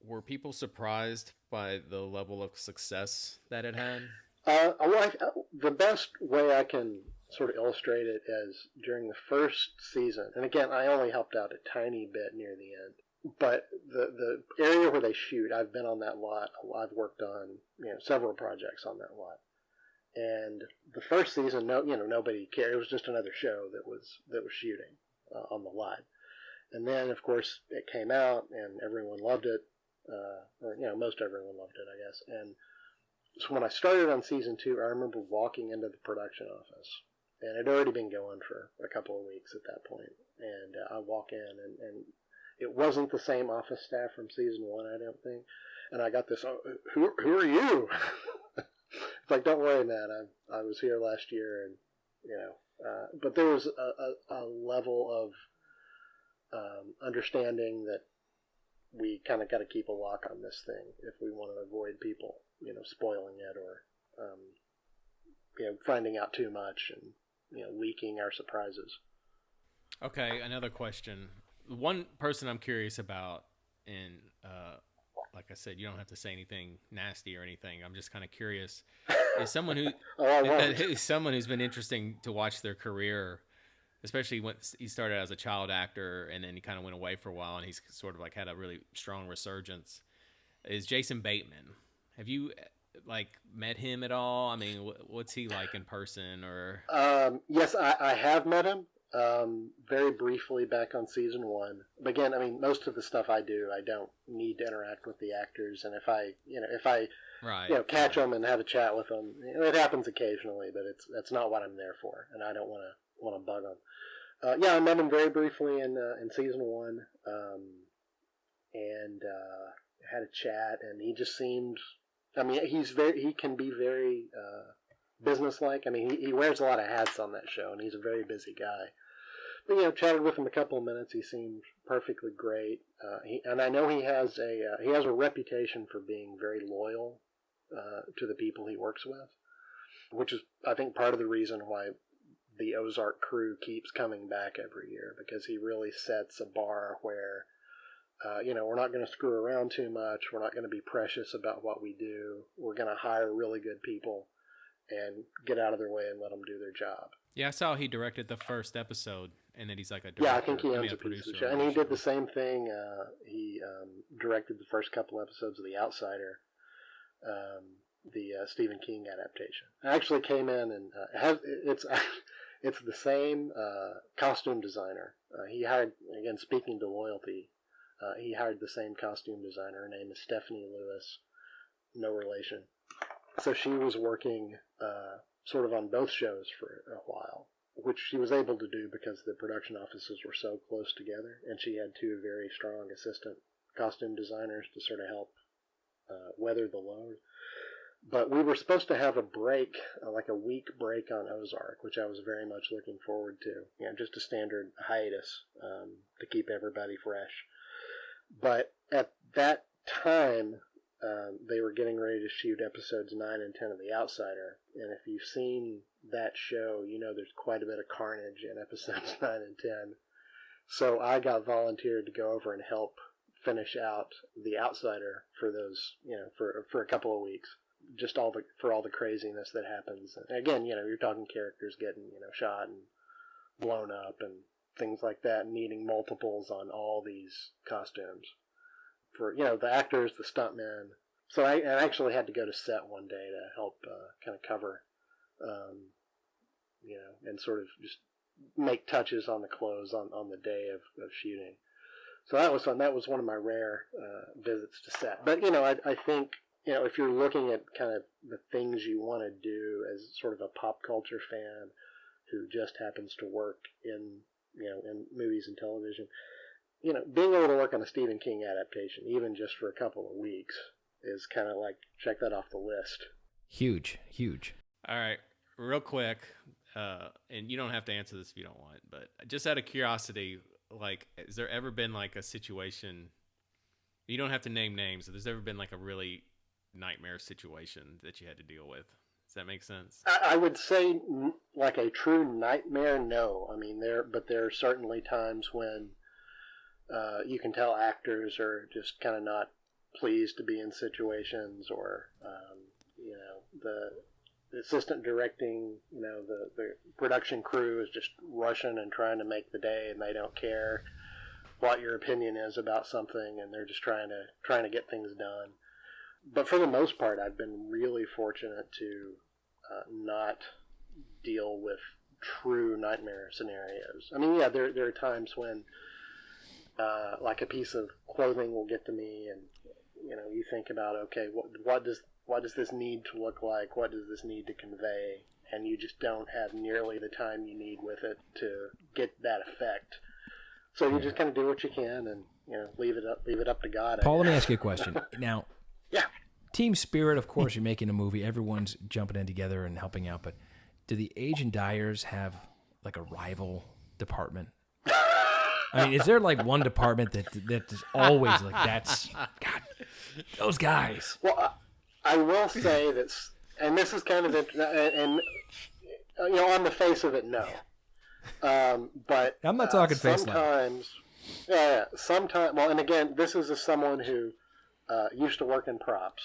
were people surprised by the level of success that it had? The best way I can sort of illustrate it is during the first season, and again, I only helped out a tiny bit near the end, but the area where they shoot, I've been on that lot. I've worked on several projects on that lot. And the first season, nobody cared. It was just another show that was shooting on the lot. And then, of course, it came out, and everyone loved it. Or most everyone loved it, I guess. And so when I started on season 2, I remember walking into the production office, and it had already been going for a couple of weeks at that point. And I walk in, and it wasn't the same office staff from season 1, I don't think. And I got this, who are you? It's like, don't worry, man. I was here last year, and but there was a level of understanding that we kind of got to keep a lock on this thing if we want to avoid people, spoiling it or finding out too much and leaking our surprises. Okay, another question. One person I'm curious about, and like I said, you don't have to say anything nasty or anything. I'm just kind of curious. Is someone who's been interesting to watch their career, especially when he started as a child actor and then he kind of went away for a while and he's sort of like had a really strong resurgence, is Jason Bateman. Have you met him at all? I mean, what's he like in person? Or yes, I have met him. Very briefly back on season 1. But again, I mean, most of the stuff I do, I don't need to interact with the actors. And if I catch them and have a chat with them, it happens occasionally, but it's not what I'm there for, and I don't want to bug them. I met him very briefly in season 1, and had a chat, and he just seemed. I mean, he can be very businesslike. I mean, he wears a lot of hats on that show, and he's a very busy guy. But chatted with him a couple of minutes. He seemed perfectly great. And I know he has a reputation for being very loyal to the people he works with, which is, I think, part of the reason why the OZARK crew keeps coming back every year, because he really sets a bar where we're not going to screw around too much. We're not going to be precious about what we do. We're going to hire really good people and get out of their way and let them do their job. Yeah, I saw he directed the first episode, and then he's like a director. Yeah, I think he owns a piece of the show. And he did the same thing. He directed the first couple episodes of The Outsider, the Stephen King adaptation. I actually came in and it's the same costume designer. He hired, again, speaking to loyalty, he hired the same costume designer. Her name is Stephanie Lewis, no relation. So she was working sort of on both shows for a while, which she was able to do because the production offices were so close together, and she had 2 very strong assistant costume designers to sort of help weather the load. But we were supposed to have a break, like a week break on OZARK, which I was very much looking forward to. Just a standard hiatus to keep everybody fresh. But at that time, they were getting ready to shoot episodes 9 and 10 of The Outsider. And if you've seen that show, there's quite a bit of carnage in episodes 9 and 10. So I got volunteered to go over and help finish out The Outsider for those, for a couple of weeks. Just for all the craziness that happens. And again, you're talking characters getting, shot and blown up and things like that, needing multiples on all these costumes. For, the actors, the stuntmen. So I actually had to go to set one day to help kind of cover, and sort of just make touches on the clothes on the day of shooting. So that was fun. That was one of my rare visits to set. But, I think, if you're looking at kind of the things you want to do as sort of a pop culture fan who just happens to work in movies and television, being able to work on a Stephen King adaptation, even just for a couple of weeks, is kind of like check that off the list. Huge. All right, real quick, and you don't have to answer this if you don't want, but just out of curiosity, like, has there ever been like a situation? You don't have to name names. But there's ever been like a really nightmare situation that you had to deal with? Does that make sense? I would say like a true nightmare, no. I mean, there are certainly times when you can tell actors are just kind of not pleased to be in situations, or the assistant directing, the production crew is just rushing and trying to make the day, and they don't care what your opinion is about something, and they're just trying to get things done. But for the most part, I've been really fortunate to not deal with true nightmare scenarios. I mean, yeah, there are times when like a piece of clothing will get to me, and you think about, okay, what does this need to look like? What does this need to convey? And you just don't have nearly the time you need with it to get that effect. So you just kind of do what you can, and leave it up to God. Paul, let me ask you a question. Now, yeah, team spirit. Of course, you're making a movie. Everyone's jumping in together and helping out. But do the Ager and Dyers have like a rival department? I mean, is there like one department that is always like, that's God, those guys? Well, I will say that, and this is kind of on the face of it, no. But I'm not talking face level. Sometimes. Well, and again, this is as someone who used to work in props.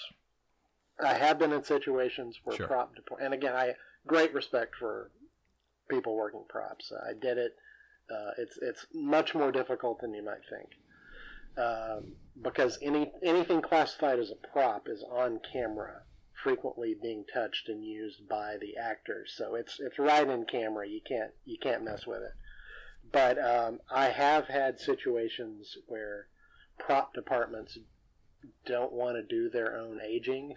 I have been in situations where and again, I great respect for people working props. I did it. It's much more difficult than you might think, because anything classified as a prop is on camera, frequently being touched and used by the actors. So it's right in camera. You can't mess with it. But I have had situations where prop departments don't want to do their own aging.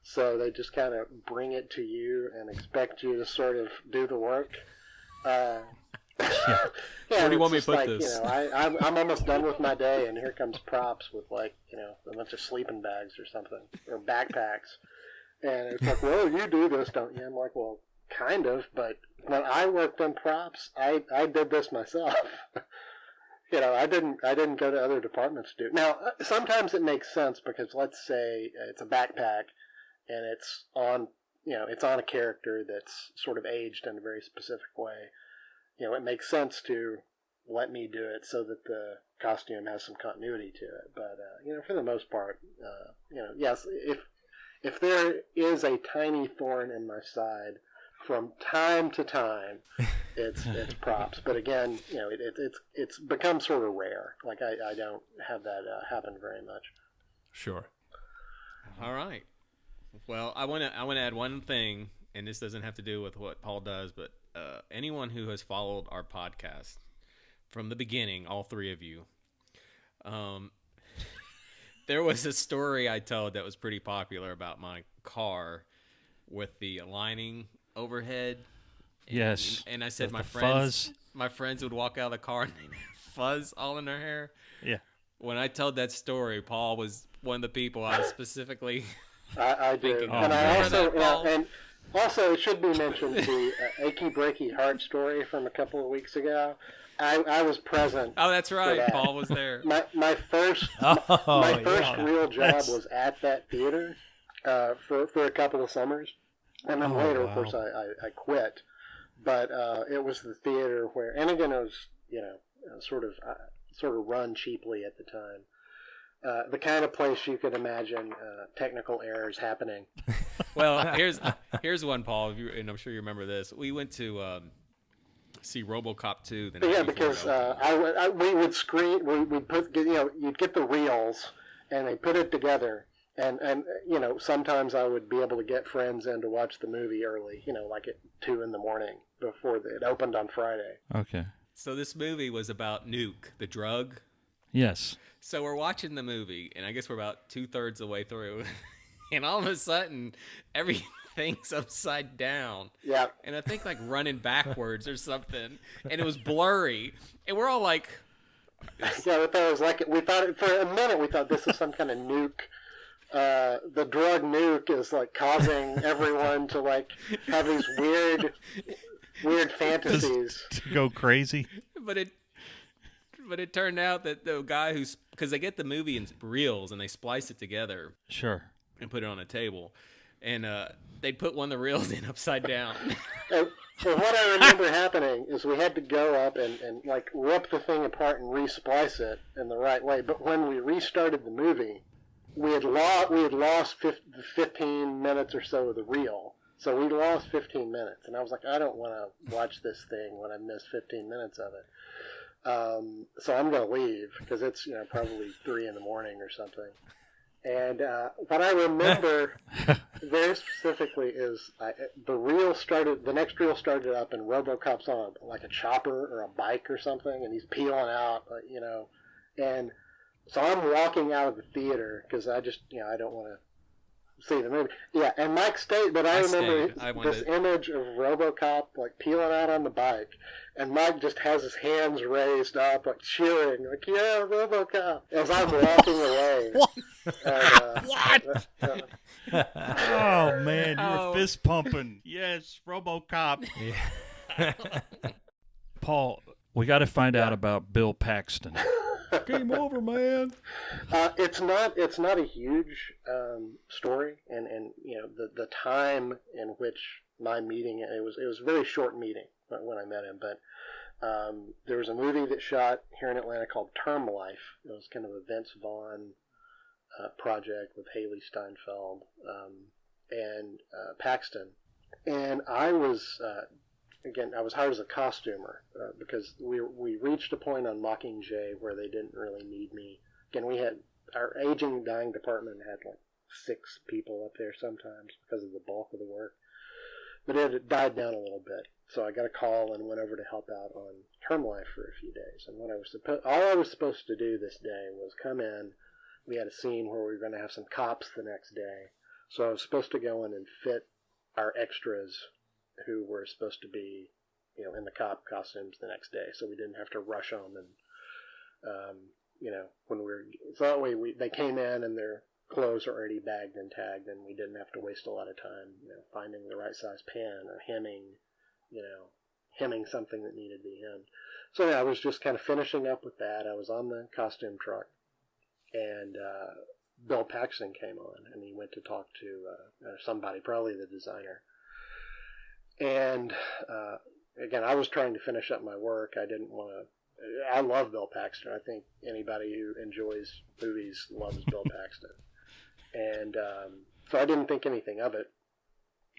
So they just kind of bring it to you and expect you to sort of do the work. Where do you want me to put this? I'm almost done with my day, and here comes props with a bunch of sleeping bags or something, or backpacks. And it's like, well, you do this, don't you? I'm like, well, kind of, but when I worked on props, I did this myself. I didn't go to other departments to do it. Now, sometimes it makes sense, because let's say it's a backpack, and it's on a character that's sort of aged in a very specific way. It makes sense to let me do it so that the costume has some continuity to it. But for the most part, yes, if there is a tiny thorn in my side from time to time, it's props. But again, it's become sort of rare. Like I don't have that happen very much. Sure. All right. Well, I want to add one thing, and this doesn't have to do with what Paul does, but anyone who has followed our podcast from the beginning, all three of you, there was a story I told that was pretty popular about my car with the lining overhead. Yes. And I said my friends would walk out of the car and they'd have fuzz all in their hair. Yeah. When I told that story, Paul was one of the people I was specifically I do. thinking. And I also, it should be mentioned the achy breaky heart story from a couple of weeks ago. I was present. Oh, that's right. That. Paul was there. My first real job was at that theater for a couple of summers, and then later, of course, I quit. But it was the theater where, and again, it was sort of run cheaply at the time. The kind of place you could imagine technical errors happening. Well, here's one, Paul, and I'm sure you remember this. We went to see Robocop 2 the night before. Because we would screen, we'd put, you'd get the reels, and they put it together, and sometimes I would be able to get friends in to watch the movie early, like at 2 a.m. before it opened on Friday. Okay. So this movie was about Nuke the Drug. Yes. So we're watching the movie, and I guess we're about 2/3 of the way through, and all of a sudden, everything's upside down. Yeah. And I think like running backwards or something, and it was blurry, and we're all like, yeah, we thought it was for a minute we thought this is some kind of nuke the drug Nuke is like causing everyone to like have these weird fantasies. To go crazy. But it turned out that the guy because they get the movie in reels and they splice it together. Sure. And put it on a table, and they put one of the reels in upside down. So what I remember happening is we had to go up and like rip the thing apart and re-splice it in the right way. But when we restarted the movie, we had lost 15 minutes or so of the reel. So we lost 15 minutes, and I was like, I don't want to watch this thing when I missed 15 minutes of it. So I'm going to leave because it's probably 3 a.m. or something. And what I remember very specifically is the next reel started up, and Robocop's on like a chopper or a bike or something, and he's peeling out, and so I'm walking out of the theater because I just, I don't want to see the movie. Yeah, and Mike stayed, but I remember this image of Robocop like peeling out on the bike, and Mike just has his hands raised up, like cheering, like, yeah, Robocop, as I'm walking away. What? What? Oh, man, you were fist pumping. Yes, Robocop. Yeah. Paul, we got to find out about Bill Paxton. Game over, man. It's not a huge story, and the time in which my meeting, it was a very short meeting when I met him, but there was a movie that shot here in Atlanta called Term Life. It was kind of a Vince Vaughn project with Haley Steinfeld and Paxton, and I was. Again, I was hired as a costumer because we reached a point on Mockingjay where they didn't really need me. Again, we had our aging, dying department had like 6 people up there sometimes because of the bulk of the work, but it had died down a little bit. So I got a call and went over to help out on Term Life for a few days. And what all I was supposed to do this day was come in. We had a scene where we were going to have some cops the next day, so I was supposed to go in and fit our extras who were supposed to be, in the cop costumes the next day, so we didn't have to rush them. And when so that way they came in and their clothes are already bagged and tagged, and we didn't have to waste a lot of time, finding the right size pen or hemming something that needed to be hemmed. So yeah, I was just kind of finishing up with that. I was on the costume truck, and Bill Paxton came on, and he went to talk to somebody, probably the designer. And again, I was trying to finish up my work. I didn't want to. I love Bill Paxton. I think anybody who enjoys movies loves Bill Paxton. And so I didn't think anything of it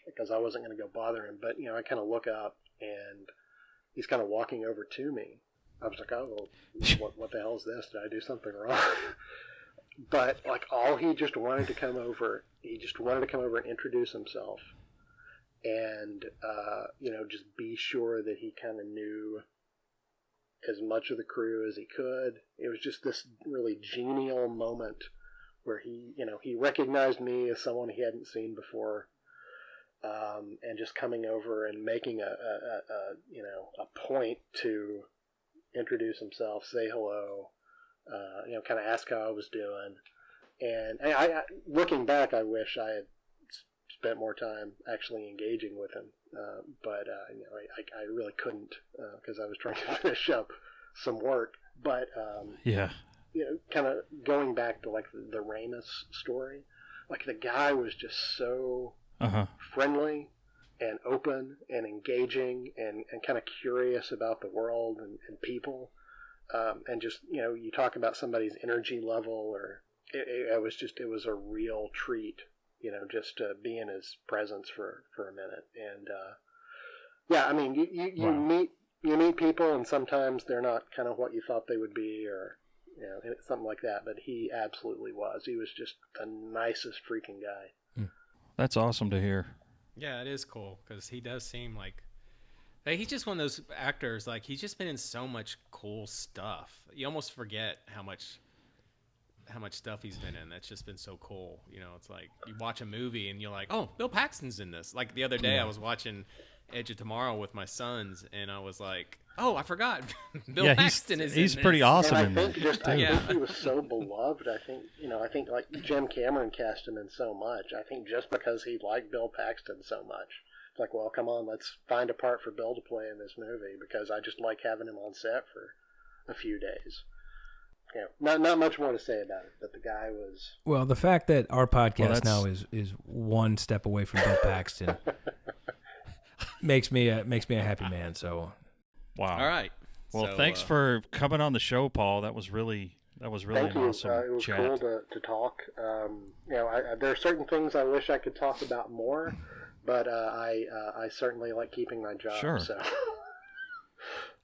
because I wasn't going to go bother him. But I kind of look up, and he's kind of walking over to me. I was like, oh, well, what the hell is this? Did I do something wrong? But like, he just wanted to come over. He just wanted to come over and introduce himself. And, just be sure that he kind of knew as much of the crew as he could. It was just this really genial moment where he recognized me as someone he hadn't seen before, and just coming over and making a point to introduce himself, say hello, kind of ask how I was doing. And I looking back, I wish I had spent more time actually engaging with him, but I really couldn't because I was trying to finish up some work. But kind of going back to like the Ramus story, like the guy was just so friendly and open and engaging and kind of curious about the world and people, and just you talk about somebody's energy level, or it was a real treat. Just to be in his presence for a minute. And, you meet people, and sometimes they're not kind of what you thought they would be, or, something like that. But he absolutely was. He was just the nicest freaking guy. That's awesome to hear. Yeah, it is cool, because he does seem like he's just one of those actors, like, he's just been in so much cool stuff. You almost forget how much stuff he's been in. That's just been so cool. You know, it's like you watch a movie and you're like, oh, Bill Paxton's in this. Like the other day, I was watching Edge of Tomorrow with my sons, and I was like, oh, I forgot. Bill Paxton is in this. He's pretty awesome and I in think that. I think he was so beloved. I think like Jim Cameron cast him in so much. I think just because he liked Bill Paxton so much, it's like, well, come on, let's find a part for Bill to play in this movie because I just like having him on set for a few days. Not much more to say about it, but the guy was... Well, the fact that our podcast now is one step away from Bill Paxton makes me a happy man. So, wow. All right. Well, so, thanks for coming on the show, Paul. That was really Thank an you. awesome It was chat. cool to talk. There are certain things I wish I could talk about more, but I certainly like keeping my job. Sure. So.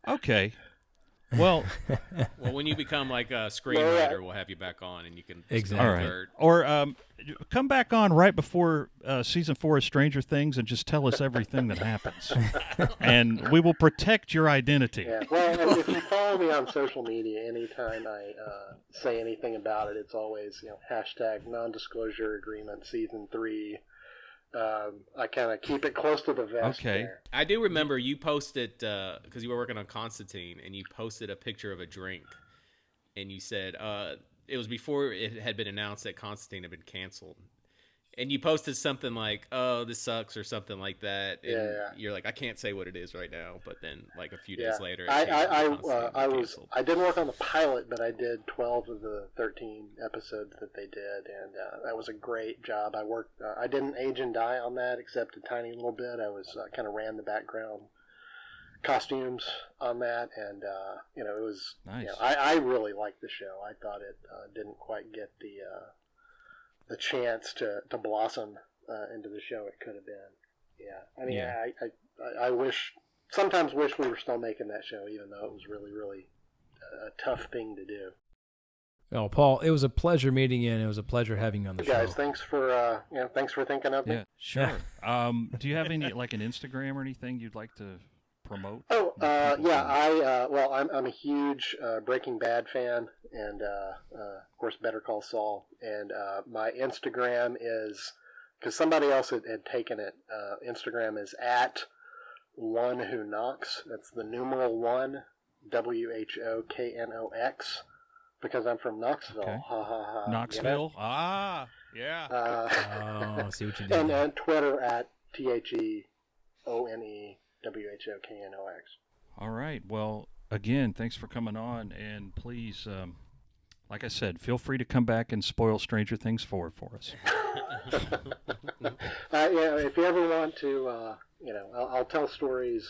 Okay. Well, when you become like a screenwriter, we'll have you back on, and you can exactly. All right. Or come back on right before season 4 of Stranger Things and just tell us everything that happens, and we will protect your identity. Yeah. Well, if you follow me on social media, anytime I say anything about it, it's always hashtag non-disclosure agreement season 3. I kind of keep it close to the vest. Okay. There. I do remember you posted, because you were working on Constantine, and you posted a picture of a drink, and you said, it was before it had been announced that Constantine had been canceled. And you posted something like, oh, this sucks, or something like that. And you're like, I can't say what it is right now. But then, like, a few days later, I didn't work on the pilot, but I did 12 of the 13 episodes that they did, and that was a great job. I didn't age and die on that, except a tiny little bit. I was kind of ran the background costumes on that, and it was nice. I really liked the show. I thought it didn't quite get the chance to blossom into the show it could have been. Yeah, I mean, I sometimes wish we were still making that show, even though it was really, really a tough thing to do. Well, Paul, it was a pleasure meeting you, and it was a pleasure having you on the show. Guys, thanks for thinking of me. Yeah, sure. Do you have any like an Instagram or anything you'd like to promote? Oh, I'm a huge Breaking Bad fan, and of course Better Call Saul. And my Instagram is, because somebody else had taken it. Instagram is @OneWhoKnox. That's the numeral 1 WHOKNOX. Because I'm from Knoxville. Okay. Ha ha ha. Knoxville. Ah, yeah. I see what you did. And Twitter @THEONEWHOKNOX. All right. Well, again, thanks for coming on, and please, like I said, feel free to come back and spoil Stranger Things 4 for us. If you ever want to, I'll tell stories,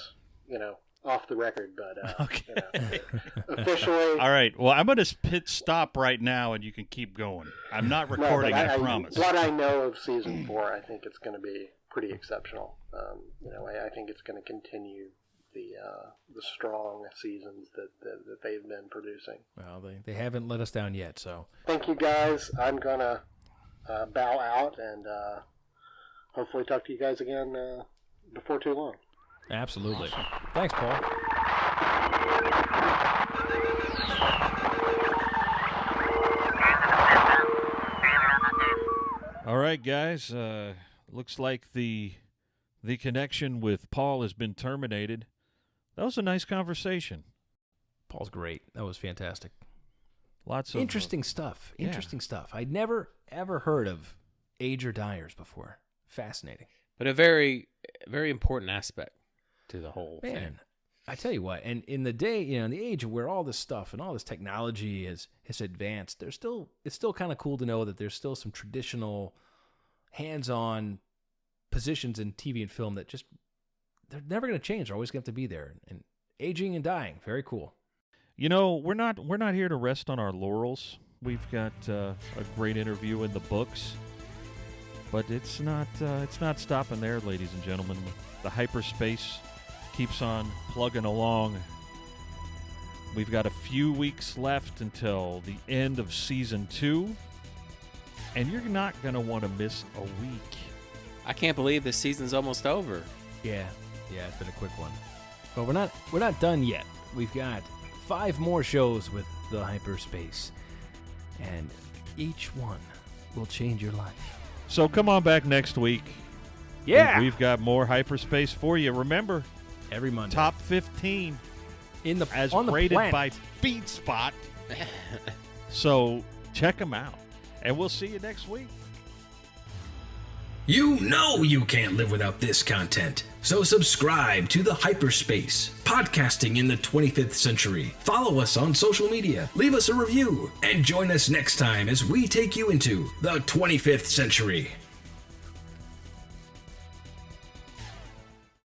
off the record, but Okay. Officially. All right. Well, I'm going to pit stop right now, and you can keep going. I'm not recording. I promise. What I know of season 4, I think it's going to be pretty exceptional. I think it's going to continue the strong seasons that they've been producing. Well, they haven't let us down yet, so. Thank you, guys. I'm going to bow out and hopefully talk to you guys again before too long. Absolutely. Thanks, Paul. All right, guys. Looks like the connection with Paul has been terminated. That was a nice conversation. Paul's great. That was fantastic. Lots of interesting stuff. Interesting stuff. I'd never ever heard of Ager Dyers before. Fascinating. But a very, very important aspect to the whole thing. Man, I tell you what, and in the day, in the age where all this stuff and all this technology has advanced, it's still kind of cool to know that there's still some traditional hands-on positions in TV and film that just, they're never going to change. They're always going to have to be there. And aging and dying, very cool. We're not here to rest on our laurels. We've got a great interview in the books, but it's not stopping there, ladies and gentlemen. The hyperspace keeps on plugging along. We've got a few weeks left until the end of season 2, and you're not going to want to miss a week. I can't believe this season's almost over. Yeah, it's been a quick one. But we're not done yet. We've got 5 more shows with the hyperspace, and each one will change your life. So come on back next week. Yeah. We've got more hyperspace for you. Remember, every Monday. Top 15 as on the rated planet. by FeedSpot. So check them out. And we'll see you next week. You know you can't live without this content. So subscribe to the Hyperspace, podcasting in the 25th century. Follow us on social media, leave us a review, and join us next time as we take you into the 25th century.